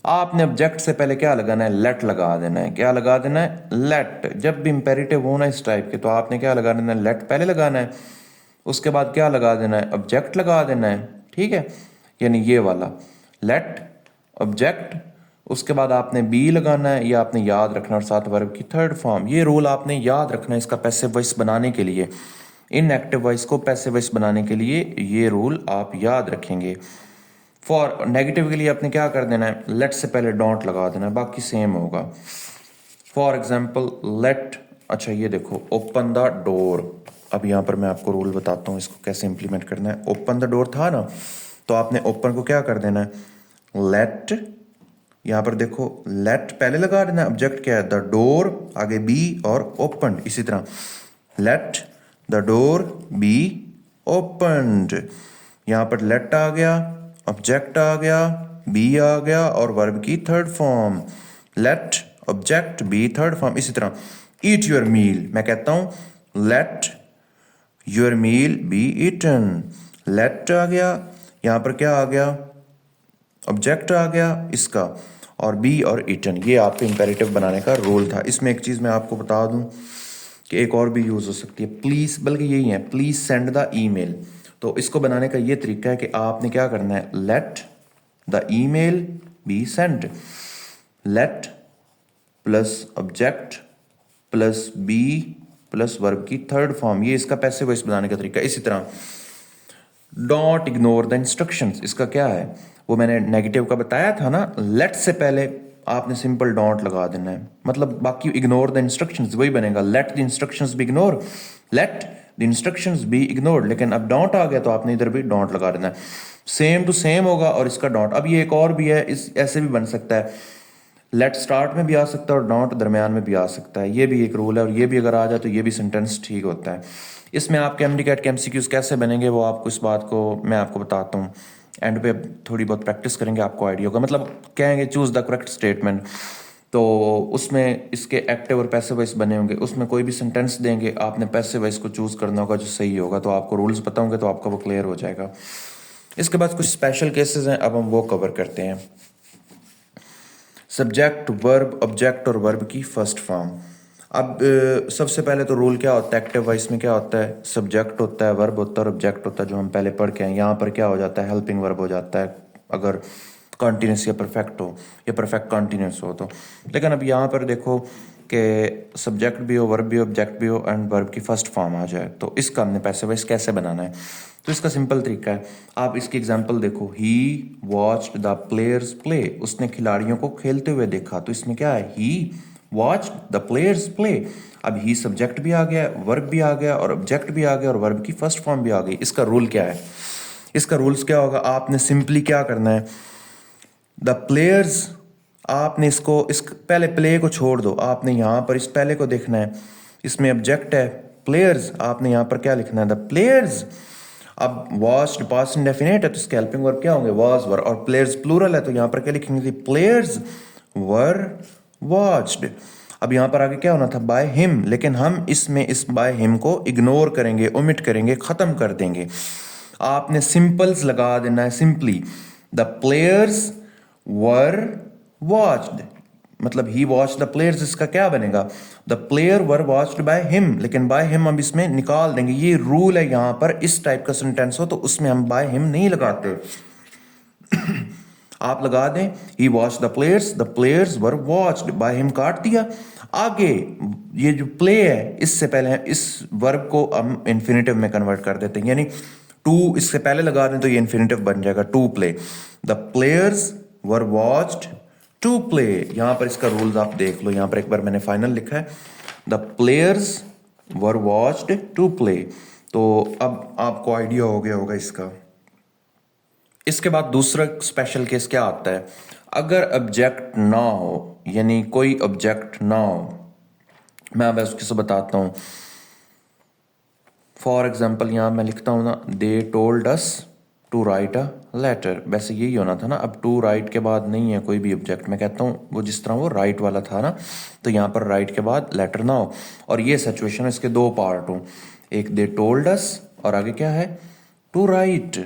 आपने ऑब्जेक्ट से पहले क्या लगाना है, लेट लगा देना है। क्या लगा देना है, लेट। जब भी इंपेरेटिव हो ना इस टाइप के, तो आपने क्या लगा देना है, लेट पहले लगाना है, उसके बाद क्या लगा देना है, ऑब्जेक्ट लगा देना है। ठीक है, यानी ये वाला लेट ऑब्जेक्ट, उसके बाद आपने बी लगाना है, ये आपने याद रखना, और साथ वर्ब की थर्ड फॉर्म। ये रूल आपने याद रखना है इसका पैसिव वॉइस बनाने के लिए, इन एक्टिव वॉइस को पैसिव वॉइस बनाने के लिए ये रूल आप याद रखेंगे। फॉर नेगेटिव के लिए आपने क्या कर देना है, लेट से पहले डोंट लगा देना है, बाकी सेम होगा। फॉर एग्जाम्पल लेट, अच्छा ये देखो, ओपन द डोर। अब यहाँ पर मैं आपको रूल बताता हूँ इसको कैसे इंप्लीमेंट करना है। ओपन द डोर था ना, तो आपने ओपन को क्या कर देना है, लेट, यहाँ पर देखो लेट पहले लगा देना है, ऑब्जेक्ट क्या है, द डोर, आगे बी और ओपन। इसी तरह let the door be opened, यहाँ पर लेट आ गया, ऑब्जेक्ट आ गया, बी आ गया और वर्ब की third form, let object be third form. इसी तरह ईट योर मील, मैं कहता हूं let your meal be eaten, let आ गया, यहाँ पर क्या आ गया, ऑब्जेक्ट आ गया इसका, और बी और ईटन। ये आपके इंपेरेटिव बनाने का रूल था। इसमें एक चीज़ मैं आपको बता दूं कि एक और भी यूज़ हो सकती है, प्लीज़, बल्कि यही है, प्लीज़ सेंड द ईमेल। तो इसको बनाने का ये तरीका है कि आपने क्या करना है, let the email be send, let plus object plus be plus verb की थर्ड फॉर्म, ये इसका पैसिव वॉइस बनाने का तरीका है। इसी तरह डोंट इग्नोर द इंस्ट्रक्शंस, इसका क्या है, वो मैंने नेगेटिव का बताया था ना, लेट से पहले आपने सिंपल डोंट लगा देना है, मतलब बाकी इग्नोर द इंस्ट्रक्शंस वही बनेगा, let the instructions be ignore, let the instructions be ignored. लेकिन अब डोंट आ गया तो आपने इधर भी डोंट लगा देना है, सेम टू सेम होगा और इसका डोंट। अब ये एक और भी है, इस ऐसे भी बन सकता है, लेट स्टार्ट में भी आ सकता है और नॉट दरमियान में भी आ सकता है, ये भी एक रूल है। और ये भी अगर आ जाए तो ये भी सेंटेंस ठीक होता है। इसमें आपके एमडी कैट के एमसीक्यूज कैसे बनेंगे वो आपको, इस बात को मैं आपको बताता हूँ। एंड पे थोड़ी बहुत प्रैक्टिस करेंगे, आपको आइडिया होगा। मतलब कहेंगे चूज द करेक्ट स्टेटमेंट, तो उसमें इसके एक्टिव और पैसिव वॉइस बने होंगे। उसमें कोई भी सेंटेंस देंगे, आपने पैसिव वॉइस को चूज करना होगा जो सही होगा। तो आपको रूल्स पता होंगे तो आपका वो क्लियर हो जाएगा। इसके बाद कुछ स्पेशल केसेस हैं, अब हम वो कवर करते हैं। सब्जेक्ट, वर्ब, ऑब्जेक्ट और वर्ब की फर्स्ट फॉर्म। अब सबसे पहले तो रूल क्या होता है, एक्टिव वॉइस में क्या होता है, सब्जेक्ट होता है, वर्ब होता है और ऑब्जेक्ट होता है, जो हम पहले पढ़ के हैं। यहाँ पर क्या हो जाता है, हेल्पिंग वर्ब हो जाता है अगर कॉन्टीन्यूस या परफेक्ट हो, या परफेक्ट कॉन्टीन्यूस हो तो। लेकिन अब यहाँ पर देखो कि सब्जेक्ट भी हो, वर्ब भी हो, ऑब्जेक्ट भी हो एंड वर्ब की फर्स्ट फॉर्म आ जाए, तो इसका हमने पैसिव वॉइस कैसे बनाना है। तो इसका सिंपल तरीका है, आप इसकी एग्जांपल देखो। ही वॉच्ड द प्लेयर्स प्ले, उसने खिलाड़ियों को खेलते हुए देखा। तो इसमें क्या है, ही वॉच्ड द प्लेयर्स प्ले। अब ही सब्जेक्ट भी आ गया, वर्ब भी आ गया और ऑब्जेक्ट भी आ गया और वर्ब की फर्स्ट फॉर्म भी आ गई। इसका रूल क्या है, इसका रूल्स क्या होगा, आपने सिंपली क्या करना है, द प्लेयर्स, आपने इसको, इस पहले प्ले को छोड़ दो, आपने यहाँ पर इस पहले को देखना है। इसमें ऑब्जेक्ट है प्लेयर्स, आपने यहाँ पर क्या लिखना है, द प्लेयर्स। अब वॉच्ड पास्ट इंडेफिनिट है तो इसके हेल्पिंग वर्ब क्या होंगे, वाज वर, और प्लेयर्स प्लूरल है तो यहाँ पर क्या लिखेंगे, प्लेयर्स वर वॉच्ड। अब यहाँ पर आगे क्या होना था, बाय हिम, लेकिन हम इसमें इस बाय हिम को इग्नोर करेंगे, ओमिट करेंगे, खत्म कर देंगे। आपने सिंपल्स लगा देना है, simply the players were watched, मतलब ही वॉच द प्लेयर्स, इसका क्या बनेगा, the player were watched by him. लेकिन बाय हिम हम इसमें निकाल देंगे, ये रूल है। यहाँ पर इस टाइप का सेंटेंस हो तो उसमें हम बाय हिम नहीं लगाते। आप लगा दें he watch the players were watched by him, काट दिया। आगे ये जो प्ले है, इससे पहले इस वर्ब को हम इन्फिनेटिव में कन्वर्ट कर देते हैं, यानी टू इससे पहले लगा दें तो ये इन्फिनेटिव बन जाएगा, to play. The players were watched to play. यहां पर इसका रूल्स आप देख लो, यहां पर एक बार मैंने फाइनल लिखा है, the players were watched to play. तो अब आपको आइडिया हो गया होगा इसका। इसके बाद दूसरा स्पेशल केस क्या आता है, अगर ऑब्जेक्ट ना हो, यानी कोई ऑब्जेक्ट ना हो। मैं अब उसके से बताता हूं। फॉर एग्जाम्पल यहाँ मैं लिखता हूँ ना, they told us to write a letter, वैसे यही होना था ना। अब टू राइट के बाद नहीं है कोई भी ऑब्जेक्ट, मैं कहता हूँ वो जिस तरह वो राइट वाला था ना, तो यहाँ पर राइट के बाद लेटर ना हो। और ये सिचुएशन, इसके दो पार्ट हो, एक दे टोल्ड अस और आगे क्या है, टू राइट।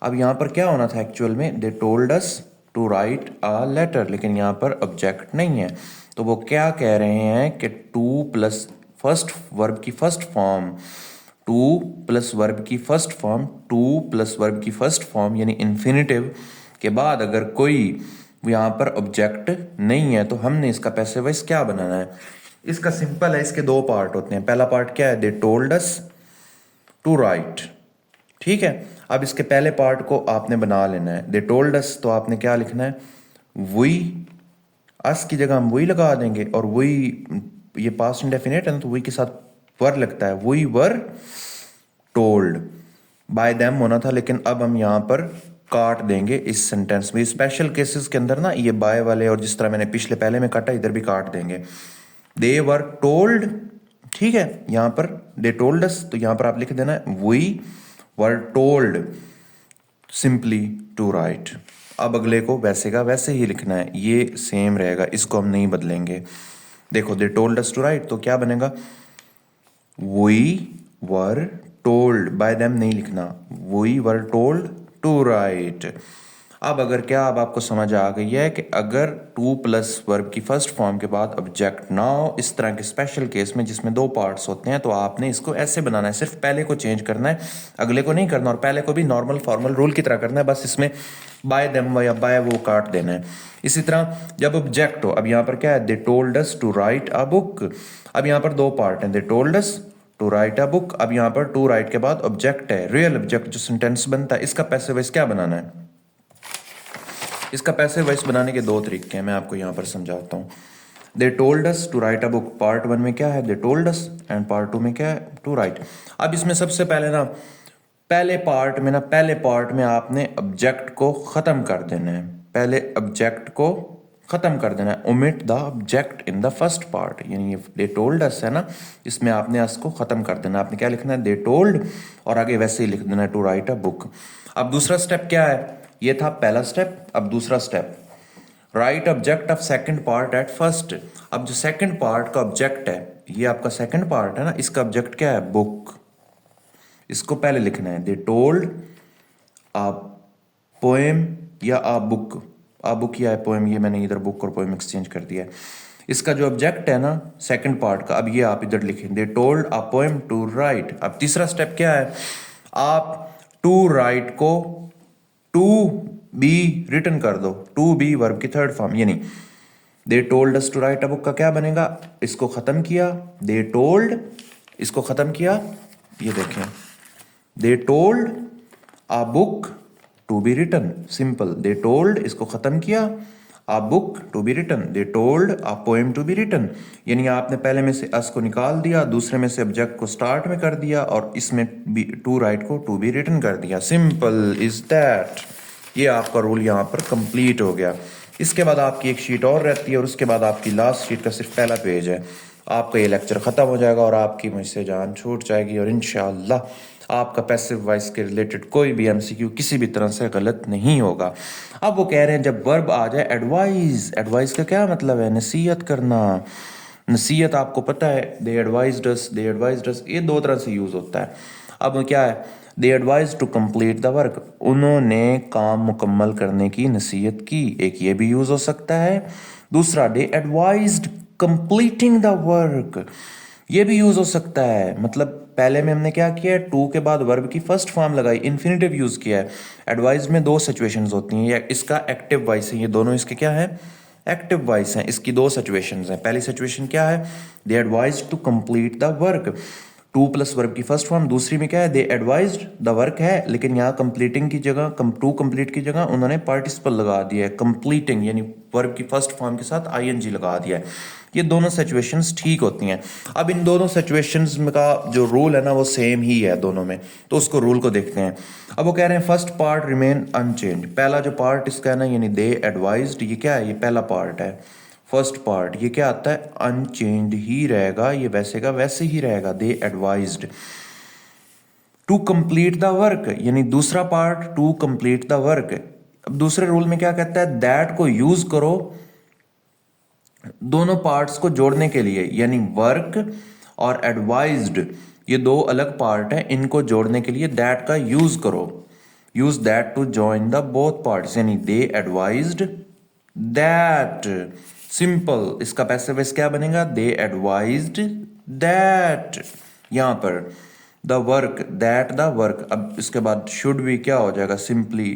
अब यहाँ पर क्या होना था एक्चुअल में, they told us to write a letter, लेकिन यहाँ पर ऑब्जेक्ट नहीं है। तो वो क्या कह रहे हैं कि टू प्लस फर्स्ट वर्ब की first form, to plus verb की first form, to plus verb की फर्स्ट फॉर्म यानी इन्फिनेटिव के बाद अगर कोई यहाँ पर ऑब्जेक्ट नहीं है तो हमने इसका पैसिव वॉइस क्या बनाना है। इसका सिंपल है, इसके दो पार्ट होते हैं। पहला पार्ट क्या है, they told us to write, ठीक है। अब इसके पहले पार्ट को आपने बना लेना है, दे टोल्ड अस, तो आपने क्या लिखना है, वी, अस की जगह हम वही लगा देंगे, और वही ये पास्ट इंडेफिनिट है ना, तो वही के साथ वर लगता है, we were told by them होना था, लेकिन अब हम यहां पर काट देंगे इस सेंटेंस में। स्पेशल केसेस के अंदर ना ये बाय वाले, और जिस तरह मैंने पिछले पहले में काटा, इधर भी काट देंगे। दे वर टोल्ड, ठीक है, यहां पर दे टोल्ड अस, तो यहां पर आप लिख देना है we were told simply to write. अब अगले को वैसे का वैसे ही लिखना है, ये सेम रहेगा, इसको हम नहीं बदलेंगे। देखो they told us to write, तो क्या बनेगा, we were told by them नहीं लिखना, we were told to write. अब अगर क्या, अब आपको समझ आ गई है कि अगर टू प्लस वर्ब की फर्स्ट फॉर्म के बाद ऑब्जेक्ट ना हो, इस तरह के स्पेशल केस में जिसमें दो पार्ट्स होते हैं, तो आपने इसको ऐसे बनाना है, सिर्फ पहले को चेंज करना है, अगले को नहीं करना, और पहले को भी नॉर्मल फॉर्मल रूल की तरह करना है, बस इसमें बाय देम या बाय वो काट देना है। इसी तरह जब ऑब्जेक्ट हो, अब यहाँ पर क्या है, they told us to write a book. अब यहाँ पर दो पार्ट हैं, they told us to write a book. अब यहाँ पर टू राइट के बाद ऑब्जेक्ट है, रियल ऑब्जेक्ट जो सेंटेंस बनता है, इसका पैसिव वॉइस क्या बनाना है। इसका पैसिव वॉइस बनाने के दो तरीके हैं, मैं आपको यहाँ पर समझाता हूँ। They told us to write a book, part one में क्या है, they told us, and part two में क्या है, टू राइट। अब इसमें सबसे पहले ना, पहले पार्ट में आपने ऑब्जेक्ट को खत्म कर देना है, पहले ऑब्जेक्ट को ख़त्म कर देना है। Omit the object in the first part, यानी ये दे टोल्ड अस है ना, इसमें आपने अस को ख़त्म कर देना है। आपने क्या लिखना है, दे टोल्ड, और आगे वैसे ही लिख देना है टू राइट अ बुक। अब दूसरा स्टेप क्या है, ये था पहला स्टेप। अब दूसरा step, right object of second part at first. अब जो सेकंड पार्ट का ऑब्जेक्ट है, ये आपका सेकंड पार्ट है ना, इसका ऑब्जेक्ट क्या है, बुक। इसको पहले लिखना है, दे टोल्ड आ पोएम या आ बुक या पोएम, ये मैंने इधर बुक और पोएम एक्सचेंज कर दिया है। इसका जो ऑब्जेक्ट है ना सेकंड पार्ट का, अब ये आप इधर लिखें, they told a poem to write. अब तीसरा स्टेप क्या है, आप टू राइट को टू बी रिटर्न कर दो। टू बी वर्ब की थर्ड फॉर्म, यानी they told us to write a book का क्या बनेगा, इसको खत्म किया, दे टोल्ड, इसको खत्म किया, ये देखें, they told a book to be written, simple. They told, इसको खत्म किया, a book to be written, they told a poem to be written. यानी आपने पहले में से अस को निकाल दिया, दूसरे में से ऑब्जेक्ट को स्टार्ट में कर दिया, और इसमें टू राइट को टू बी रिटन कर दिया। Simple is that. ये आपका रूल यहाँ पर कंप्लीट हो गया। इसके बाद आपकी एक शीट और रहती है, और उसके बाद आपकी लास्ट शीट का सिर्फ पहला पेज है। आपका ये लेक्चर ख़त्म हो जाएगा और आपकी मुझसे जान छूट जाएगी, और इंशाअल्लाह आपका पैसिव वॉइस के रिलेटेड कोई भी एमसीक्यू किसी भी तरह से गलत नहीं होगा। अब वो कह रहे हैं जब वर्ब आ जाए एडवाइज, एडवाइस का क्या मतलब है, नसीहत करना। नसीहत आपको पता है, they advised us, they advised अस, ये दो तरह से यूज़ होता है। अब क्या है, they advise to complete the work, उन्होंने काम मुकम्मल करने की नसीहत की, एक ये भी यूज़ हो सकता है। दूसरा, दे एडवाइज्ड कंप्लीटिंग द वर्क, ये भी यूज़ हो सकता है। मतलब पहले में हमने क्या किया है, टू के बाद वर्ब की फर्स्ट फॉर्म लगाई, इन्फिनेटिव यूज़ किया है। एडवाइज में दो सिचुएशंस होती हैं, या इसका एक्टिव वॉइस है, ये दोनों इसके क्या है, एक्टिव वॉइस हैं। इसकी दो सिचुएशंस हैं। पहली सिचुएशन क्या है, they advise to complete the work, to plus verb की फर्स्ट फॉर्म। दूसरी में क्या है, दे एडवाइज्ड द वर्क है, लेकिन यहाँ कंप्लीटिंग की जगह, टू कंप्लीट की जगह उन्होंने पार्टिसिपल लगा दिया है, कंप्लीटिंग यानी वर्ब की फर्स्ट फॉर्म के साथ आईएनजी लगा दिया है। ये दोनों सिचुएशंस ठीक होती हैं। अब इन दोनों सिचुएशंस में का जो रूल है ना वो सेम ही है दोनों में, तो उसको रूल को देखते हैं। अब वो कह रहे हैं फर्स्ट पार्ट रिमेन अनचेंज, पहला जो पार्ट इसका है ना यानी दे एडवाइज्ड, ये क्या है, ये पहला पार्ट है। फर्स्ट पार्ट ये क्या आता है, अनचेंज्ड ही रहेगा, ये वैसे का वैसे ही रहेगा, they advised to complete the work, यानी दूसरा part to complete the work. अब दूसरे रूल में क्या कहता है, दैट को यूज करो दोनों पार्ट्स को जोड़ने के लिए, यानी वर्क और एडवाइज्ड ये दो अलग पार्ट हैं, इनको जोड़ने के लिए दैट का यूज करो। Use that to join the both parts, यानी दे एडवाइज्ड दैट, सिंपल। इसका पैसिव वॉइस क्या बनेगा, दे एडवाइज्ड दैट। यहां पर the work, that the work. अब इसके बाद शुड बी क्या हो जाएगा, सिंपली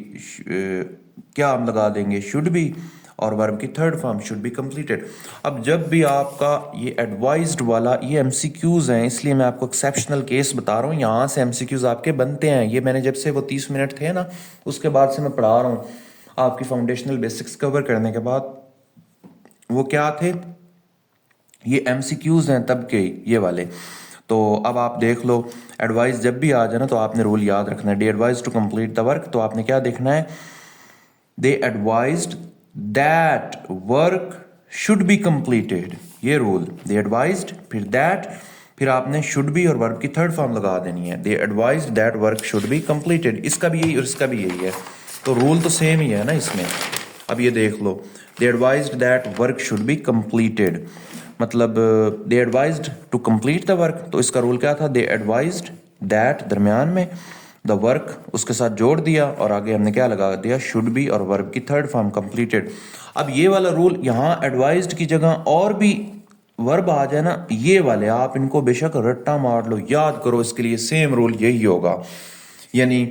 क्या हम लगा देंगे, शुड बी, और वर्ब की third form should be completed. अब जब भी आपका ये एडवाइज्ड वाला, ये एमसीक्यूज हैं इसलिए मैं आपको एक्सेप्शनल केस बता रहा हूँ, यहाँ से एमसीक्यूज आपके बनते हैं। ये मैंने जब से वो 30 मिनट थे ना उसके बाद से मैं पढ़ा रहा हूँ आपकी फाउंडेशनल बेसिक्स कवर करने के बाद। वो क्या थे, ये एमसीक्यूज हैं तब के, ये वाले। तो अब आप देख लो, एडवाइस जब भी आ जाए ना तो आपने रूल याद रखना है, they advise to complete the work, तो आपने क्या देखना है, they advised that work should be completed, ये रूल, दे एडवाइज्ड फिर दैट, फिर आपने शुड बी और वर्ब की थर्ड फॉर्म लगा देनी है, they advised that work should be completed. इसका भी यही और इसका भी यही है, तो रूल तो सेम ही है ना इसमें। अब ये देख लो, they advised that work should be completed, मतलब they advised to complete the work, तो इसका रूल क्या था, दे एडवाइज्ड दैट दरमियान में, द वर्क उसके साथ जोड़ दिया, और आगे हमने क्या लगा दिया, शुड बी और वर्ब की थर्ड फॉर्म कंप्लीटेड। अब ये वाला रूल यहाँ एडवाइज्ड की जगह और भी वर्ब आ जाए ना, ये वाले आप इनको बेशक रट्टा मार लो, याद करो, इसके लिए सेम रूल यही होगा। यानी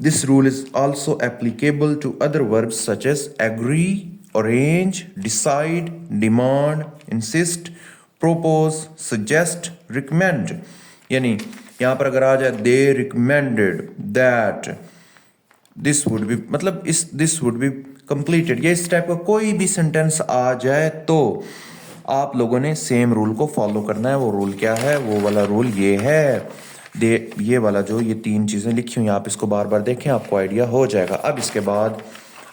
this rule is also applicable to other verbs such as agree, arrange, decide, demand, insist, propose, suggest, recommend। यानी यहां पर अगर आ जाए दे recommended that this would be, मतलब इस this would be completed, या इस टाइप का कोई भी सेंटेंस आ जाए तो आप लोगों ने सेम रूल को फॉलो करना है। वो रूल क्या है, वो वाला रूल ये है, दे, ये वाला जो ये तीन चीजें लिखी हुई आप इसको बार बार देखें, आपको आइडिया हो जाएगा। अब इसके बाद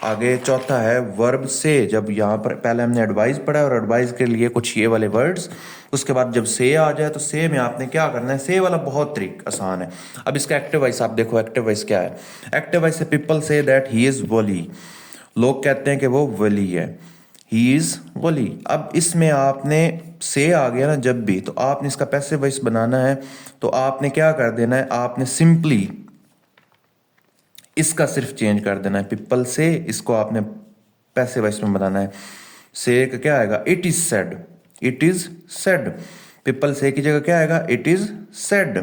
आगे चौथा है वर्ब से। जब यहाँ पर पहले हमने एडवाइस पढ़ा और एडवाइस के लिए कुछ ये वाले वर्ड्स, उसके बाद जब से आ जाए तो से में आपने क्या करना है, से वाला बहुत तरीक आसान है। अब इसका एक्टिव वॉइस आप देखो, एक्टिव वॉइस क्या है। एक्टिव वॉइस से पीपल से दैट ही इज वली, लोग कहते हैं कि वो वली है, ही इज वली। अब इसमें आपने से आ गया ना जब भी, तो आपने इसका पैसिव वॉइस बनाना है, तो आपने क्या कर देना है, आपने सिंपली इसका सिर्फ चेंज कर देना है। पीपल से, इसको आपने पैसिव वॉइस में बनाना है। से का क्या आएगा, it is said, it is said. People से की जगह क्या आएगा, इट इज सेड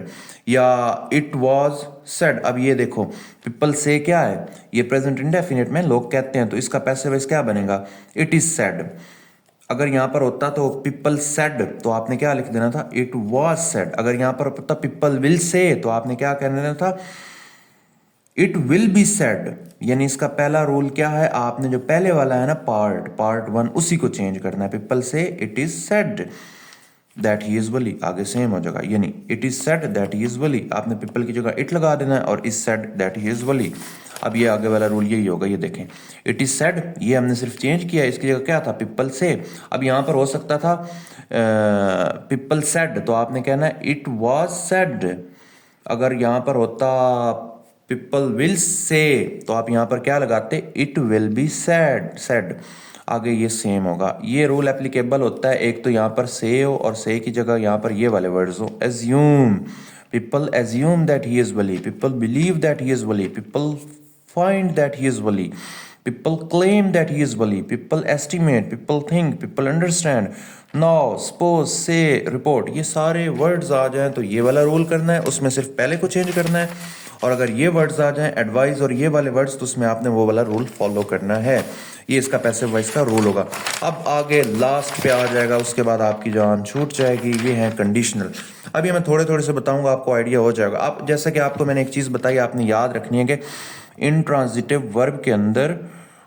या इट वाज सेड। अब ये देखो पीपल से क्या है, ये प्रेजेंट इंडेफिनिट में लोग कहते हैं, तो इसका पैसिव वॉइस क्या बनेगा, इट इज सेड। अगर यहां पर होता तो पीपल सेड, तो आपने क्या लिख देना था, इट वाज सेड। अगर यहां पर होता पीपल विल से, तो आपने क्या कहना देना था, इट विल बी सेड। यानी इसका पहला रूल क्या है, आपने जो पहले वाला है ना पार्ट 1, उसी को चेंज करना है। पीपल से it is said that he is वली, आगे सेम हो जाएगा, यानी it is said that he is वली। आपने पीपल की जगह इट लगा देना है और is said that he is वली। अब ये आगे वाला रूल यही होगा, ये देखें, इट इज सेड ये हमने सिर्फ चेंज किया, इसकी जगह क्या था, पीपल से। अब यहां पर हो सकता था पीपल सेड, तो आपने कहना है इट वाज सेड। अगर यहां पर होता पीपल विल से, तो आप यहां पर क्या लगाते, इट विल बी सेड। आगे ये सेम होगा। ये रूल एप्लीकेबल होता है, एक तो यहाँ पर से हो और से की जगह यहाँ पर ये वाले वर्ड्स हो। Assume, people assume that he is Wali, people believe that he is Wali, people find that he is Wali, people claim that he is Wali, people estimate, people think, people understand, now, suppose, से, report. ये सारे words आ जाएं तो ये वाला rule करना है, उसमें सिर्फ पहले को चेंज करना है। और अगर ये वर्ड्स आ जाएं एडवाइस और ये वाले वर्ड्स, तो उसमें आपने वो वाला रूल फॉलो करना है। ये इसका पैसिव वॉइस का रूल होगा। अब आगे लास्ट पे आ जाएगा, उसके बाद आपकी जान छूट जाएगी, ये है कंडीशनल। अभी मैं थोड़े थोड़े से बताऊंगा, आपको आइडिया हो जाएगा। आप जैसे कि आपको मैंने एक चीज़ बताई, आपने याद रखनी है कि इंट्रांजिटिव वर्ब के अंदर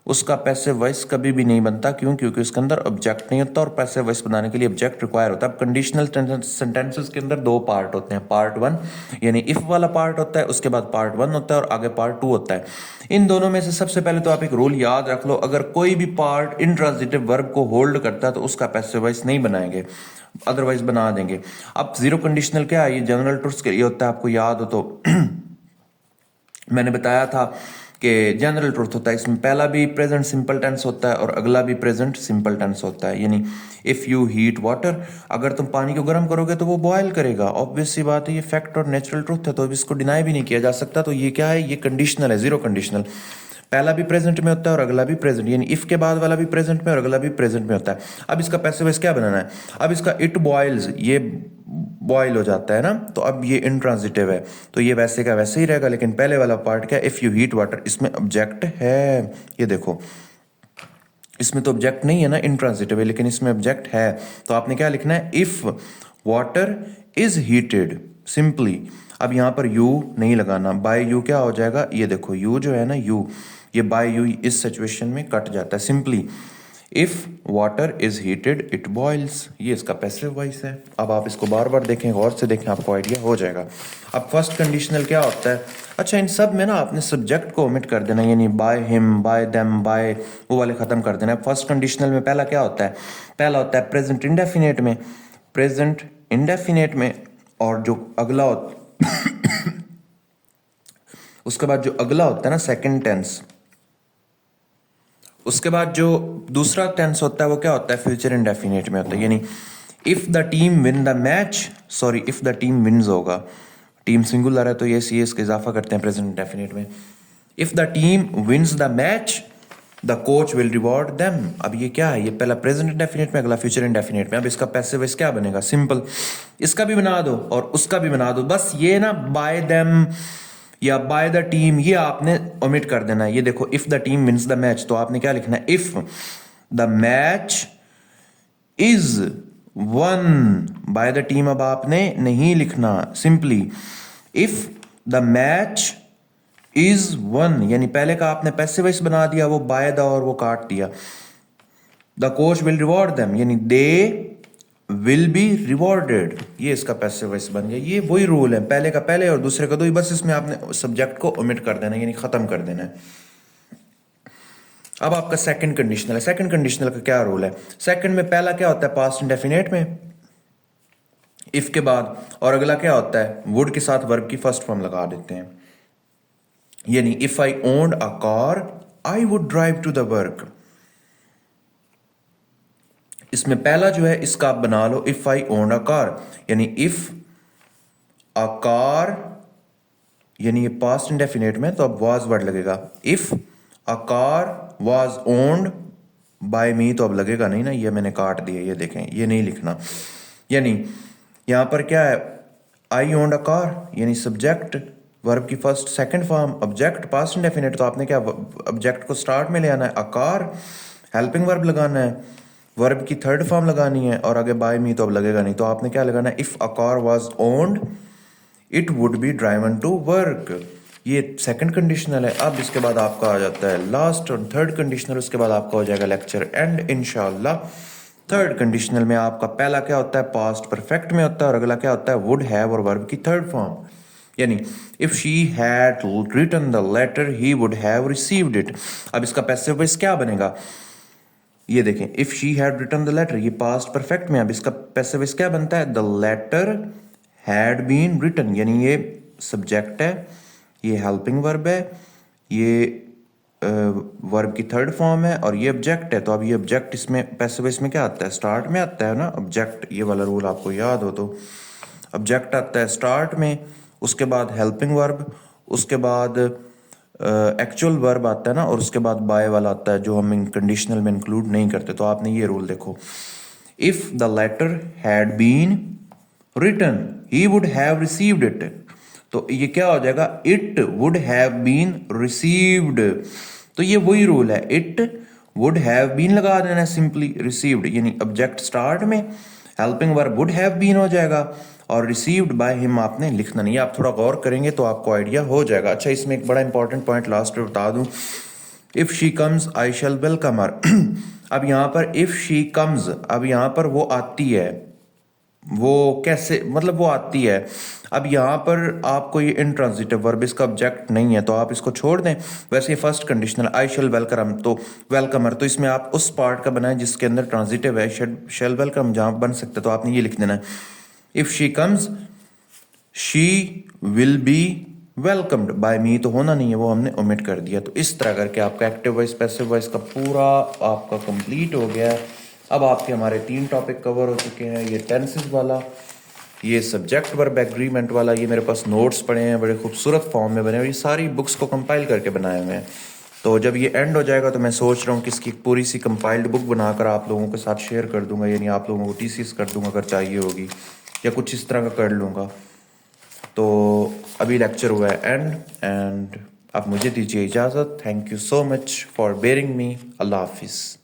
उसका पैसिव वॉइस कभी भी नहीं बनता। क्यों? क्योंकि उसके अंदर ऑब्जेक्ट नहीं होता और पैसिव वॉइस बनाने के लिए ऑब्जेक्ट रिक्वायर होता है। अब कंडीशनल सेंटेंसेस के अंदर दो पार्ट होते हैं, पार्ट 1 यानी इफ वाला पार्ट होता है, उसके बाद पार्ट 1 होता है और आगे पार्ट 2 होता है। इन दोनों में से सबसे पहले तो आप एक रूल याद रख लो, अगर कोई भी पार्ट इंट्रांजिटिव वर्ब को होल्ड करता है तो उसका पैसिव वॉइस नहीं बनाएंगे, अदरवाइज बना देंगे। अब जीरो कंडीशनल क्या है, ये जनरल ट्रुथ्स के लिए होता है, आपको याद हो तो मैंने बताया था कि जनरल ट्रुथ होता है, इसमें पहला भी प्रेजेंट सिंपल टेंस होता है और अगला भी प्रेजेंट सिंपल टेंस होता है। यानी इफ़ यू हीट वाटर, अगर तुम पानी को गर्म करोगे तो वो बॉयल करेगा, ऑब्वियस सी बात है, ये फैक्ट और नेचुरल ट्रुथ है, तो इसको डिनाई भी नहीं किया जा सकता। तो ये क्या है, ये कंडीशनल है, जीरो कंडीशनल। पहला भी प्रेजेंट में होता है और अगला भी प्रेजेंट, यानी इफ के बाद वाला भी प्रेजेंट में और अगला भी प्रेजेंट में होता है। अब इसका पैसिव वॉइस क्या बनाना है, अब इसका इट बॉयल्स, ये बॉयल हो जाता है ना, तो अब ये इंट्रांजिटिव है, तो ये वैसे का वैसे ही रहेगा। लेकिन पहले वाला पार्ट क्या, इफ यू हीट वाटर, इसमें ऑब्जेक्ट है, ये देखो इसमें तो ऑब्जेक्ट नहीं है ना, इंट्रांजिटिव है, लेकिन इसमें ऑब्जेक्ट है। तो आपने क्या लिखना है, if water is heated, simply. अब यहां पर यू नहीं लगाना, बाय यू क्या हो जाएगा, ये देखो यू जो है ना, यू, ये बाय यू इस सिचुएशन में कट जाता है। Simply if water is heated it boils, ये इसका पैसिव वॉइस है। अब आप इसको बार बार देखें, गौर से देखें, आपको आइडिया हो जाएगा। अब फर्स्ट कंडीशनल क्या होता है, अच्छा इन सब में ना आपने सब्जेक्ट को ओमिट कर देना, यानी by him, by them, by, वो वाले खत्म कर देना। फर्स्ट कंडीशनल में पहला क्या होता है, पहला होता है प्रेजेंट इंडेफिनेट में, प्रेजेंट इंडेफिनेट में, और जो अगला होता उसके बाद जो अगला होता है ना सेकंड टेंस, उसके बाद जो दूसरा टेंस होता है वो क्या होता है, फ्यूचर इंडेफिनिट में होता है। यानी if the team win the match, sorry if the team wins होगा, टीम सिंगुलर है तो ये सी एस का इजाफा करते हैं प्रेजेंट इंडेफिनिट में। If the team wins the match the coach will reward them. अब ये क्या है, ये पहला प्रेजेंट इंडेफिनिट में, अगला फ्यूचर इंडेफिनिट में। अब इसका पैसिव वॉइस क्या बनेगा, सिंपल, इसका भी बना दो और उसका भी बना दो, बस ये ना बाय देम या बाय द टीम ये आपने ओमिट कर देना है। ये देखो if the team wins the match, तो आपने क्या लिखना है, if the match is won by the team. अब आपने नहीं लिखना, simply if the match is won, यानी पहले का आपने पैसिव वॉइस बना दिया, वो बाय द और वो काट दिया। The coach will reward them, यानी दे विल बी रिवॉर्डेड, ये इसका पैसिव वॉइस बन गया। ये वही रूल है, पहले का पहले और दूसरे का दो ही, बस इसमें आपने सब्जेक्ट को ओमिट कर देना, यानी खत्म कर देना है। अब आपका सेकंड कंडीशनल है। सेकंड कंडीशनल का क्या रूल है? सेकंड में पहला क्या होता है? पास्ट इंडेफिनेट में इफ के बाद, और अगला क्या होता है? वुड के साथ वर्ब की फर्स्ट फॉर्म लगा देते हैं। यानी if I owned a car I would drive to the work. इसमें पहला जो है इसका आप बना लो if I owned a car, यानी इफ अ कार, यानी ये पास्ट इंडेफिनेट में तो अब वाज वर्ड लगेगा। If a car was owned by me तो अब लगेगा नहीं ना, ये मैंने काट दिया, ये देखें, ये नहीं लिखना। यानी यहां पर क्या है? आई ओन्ड अ कार यानी सब्जेक्ट, वर्ब की first second form, object past indefinite, तो आपने क्या ऑब्जेक्ट को स्टार्ट में ले आना है, अ कार, हेल्पिंग वर्ब लगाना है, वर्ब की थर्ड फॉर्म लगानी है, और आगे बाय मी तो अब लगेगा नहीं, तो आपने क्या लगाना है? If a car was owned it would be driven to work. ये सेकंड कंडीशनल है। अब इसके बाद आपका आ जाता है लास्ट और थर्ड कंडीशनल, उसके बाद आपका हो जाएगा लेक्चर एंड इंशाल्लाह। थर्ड कंडीशनल में आपका पहला क्या होता है? पास्ट परफेक्ट में होता है, और अगला क्या होता है? वुड हैव और वर्ब की थर्ड फॉर्म। यानी if she had written the letter he would have received it. अब इसका पैसिव वॉइस क्या बनेगा? ये देखें, if she had written the letter, ये पास्ट परफेक्ट में। अब इसका पैसिव वॉइस क्या बनता है? The letter had been written, यानी ये सब्जेक्ट है, ये हेल्पिंग वर्ब है, ये वर्ब की थर्ड फॉर्म है, और ये ऑब्जेक्ट है। तो अब ये ऑब्जेक्ट इसमें पैसिव वॉइस में क्या आता है? स्टार्ट में आता है ना ऑब्जेक्ट। ये वाला रूल आपको याद हो तो ऑब्जेक्ट आता है स्टार्ट में, उसके बाद हेल्पिंग वर्ब, उसके बाद एक्चुअल वर्ब आता है ना, और उसके बाद बाय वाला आता है जो हम इन कंडीशनल में इंक्लूड नहीं करते। तो आपने ये रूल देखो, if the letter had been written he would have received it, तो ये क्या हो जाएगा? It would have been received. तो ये वही रूल है, इट वुड हैव बीन लगा देना सिंपली, रिसीव्ड यानी ऑब्जेक्ट स्टार्ट में, helping verb would have been हो जाएगा, और रिसीव्ड बाय हिम आपने लिखना नहीं है। आप थोड़ा गौर करेंगे तो आपको आइडिया हो जाएगा। अच्छा, इसमें एक बड़ा इंपॉर्टेंट पॉइंट लास्ट में बता दूं, if she comes I shall welcome her. अब यहाँ पर इफ शी कम्स, अब यहाँ पर वो आती है, वो कैसे, मतलब वो आती है। अब यहाँ पर आपको ये इंट्रांजिटिव वर्ब, इसका ऑब्जेक्ट नहीं है तो आप इसको छोड़ दें। वैसे ये फर्स्ट कंडीशनल आई शैल वेलकम, तो वेलकमर, तो इसमें आप उस पार्ट का बनाएं जिसके अंदर ट्रांजिटिव है, शैल वेलकम जहाँ बन सकता है, तो आपने ये लिख देना है, if she comes she will be welcomed by me, तो होना नहीं है, वो हमने ओमिट कर दिया। तो इस तरह करके आपका एक्टिव वॉइस पैसिव वॉइस का पूरा आपका कंप्लीट हो गया है। अब आपके हमारे 3 टॉपिक कवर हो चुके हैं, ये टेंसेस वाला, ये सब्जेक्ट वर्ब एग्रीमेंट वाला, ये मेरे पास नोट्स पड़े हैं, बड़े खूबसूरत फॉर्म में बने हुए, ये सारी बुक्स को कंपाइल करके बनाए हुए हैं। तो जब ये एंड हो जाएगा तो मैं सोच रहा हूँ कि इसकी पूरी सी कंपाइल्ड बुक बनाकर आप लोगों के साथ शेयर कर दूंगा, यानी आप लोगों को टीसीएस कर दूंगा अगर चाहिए होगी, या कुछ इस तरह का कर लूँगा। तो अभी लेक्चर हुआ है एंड अब मुझे दीजिए इजाज़त। Thank you so much for bearing me. Allah हाफिज़।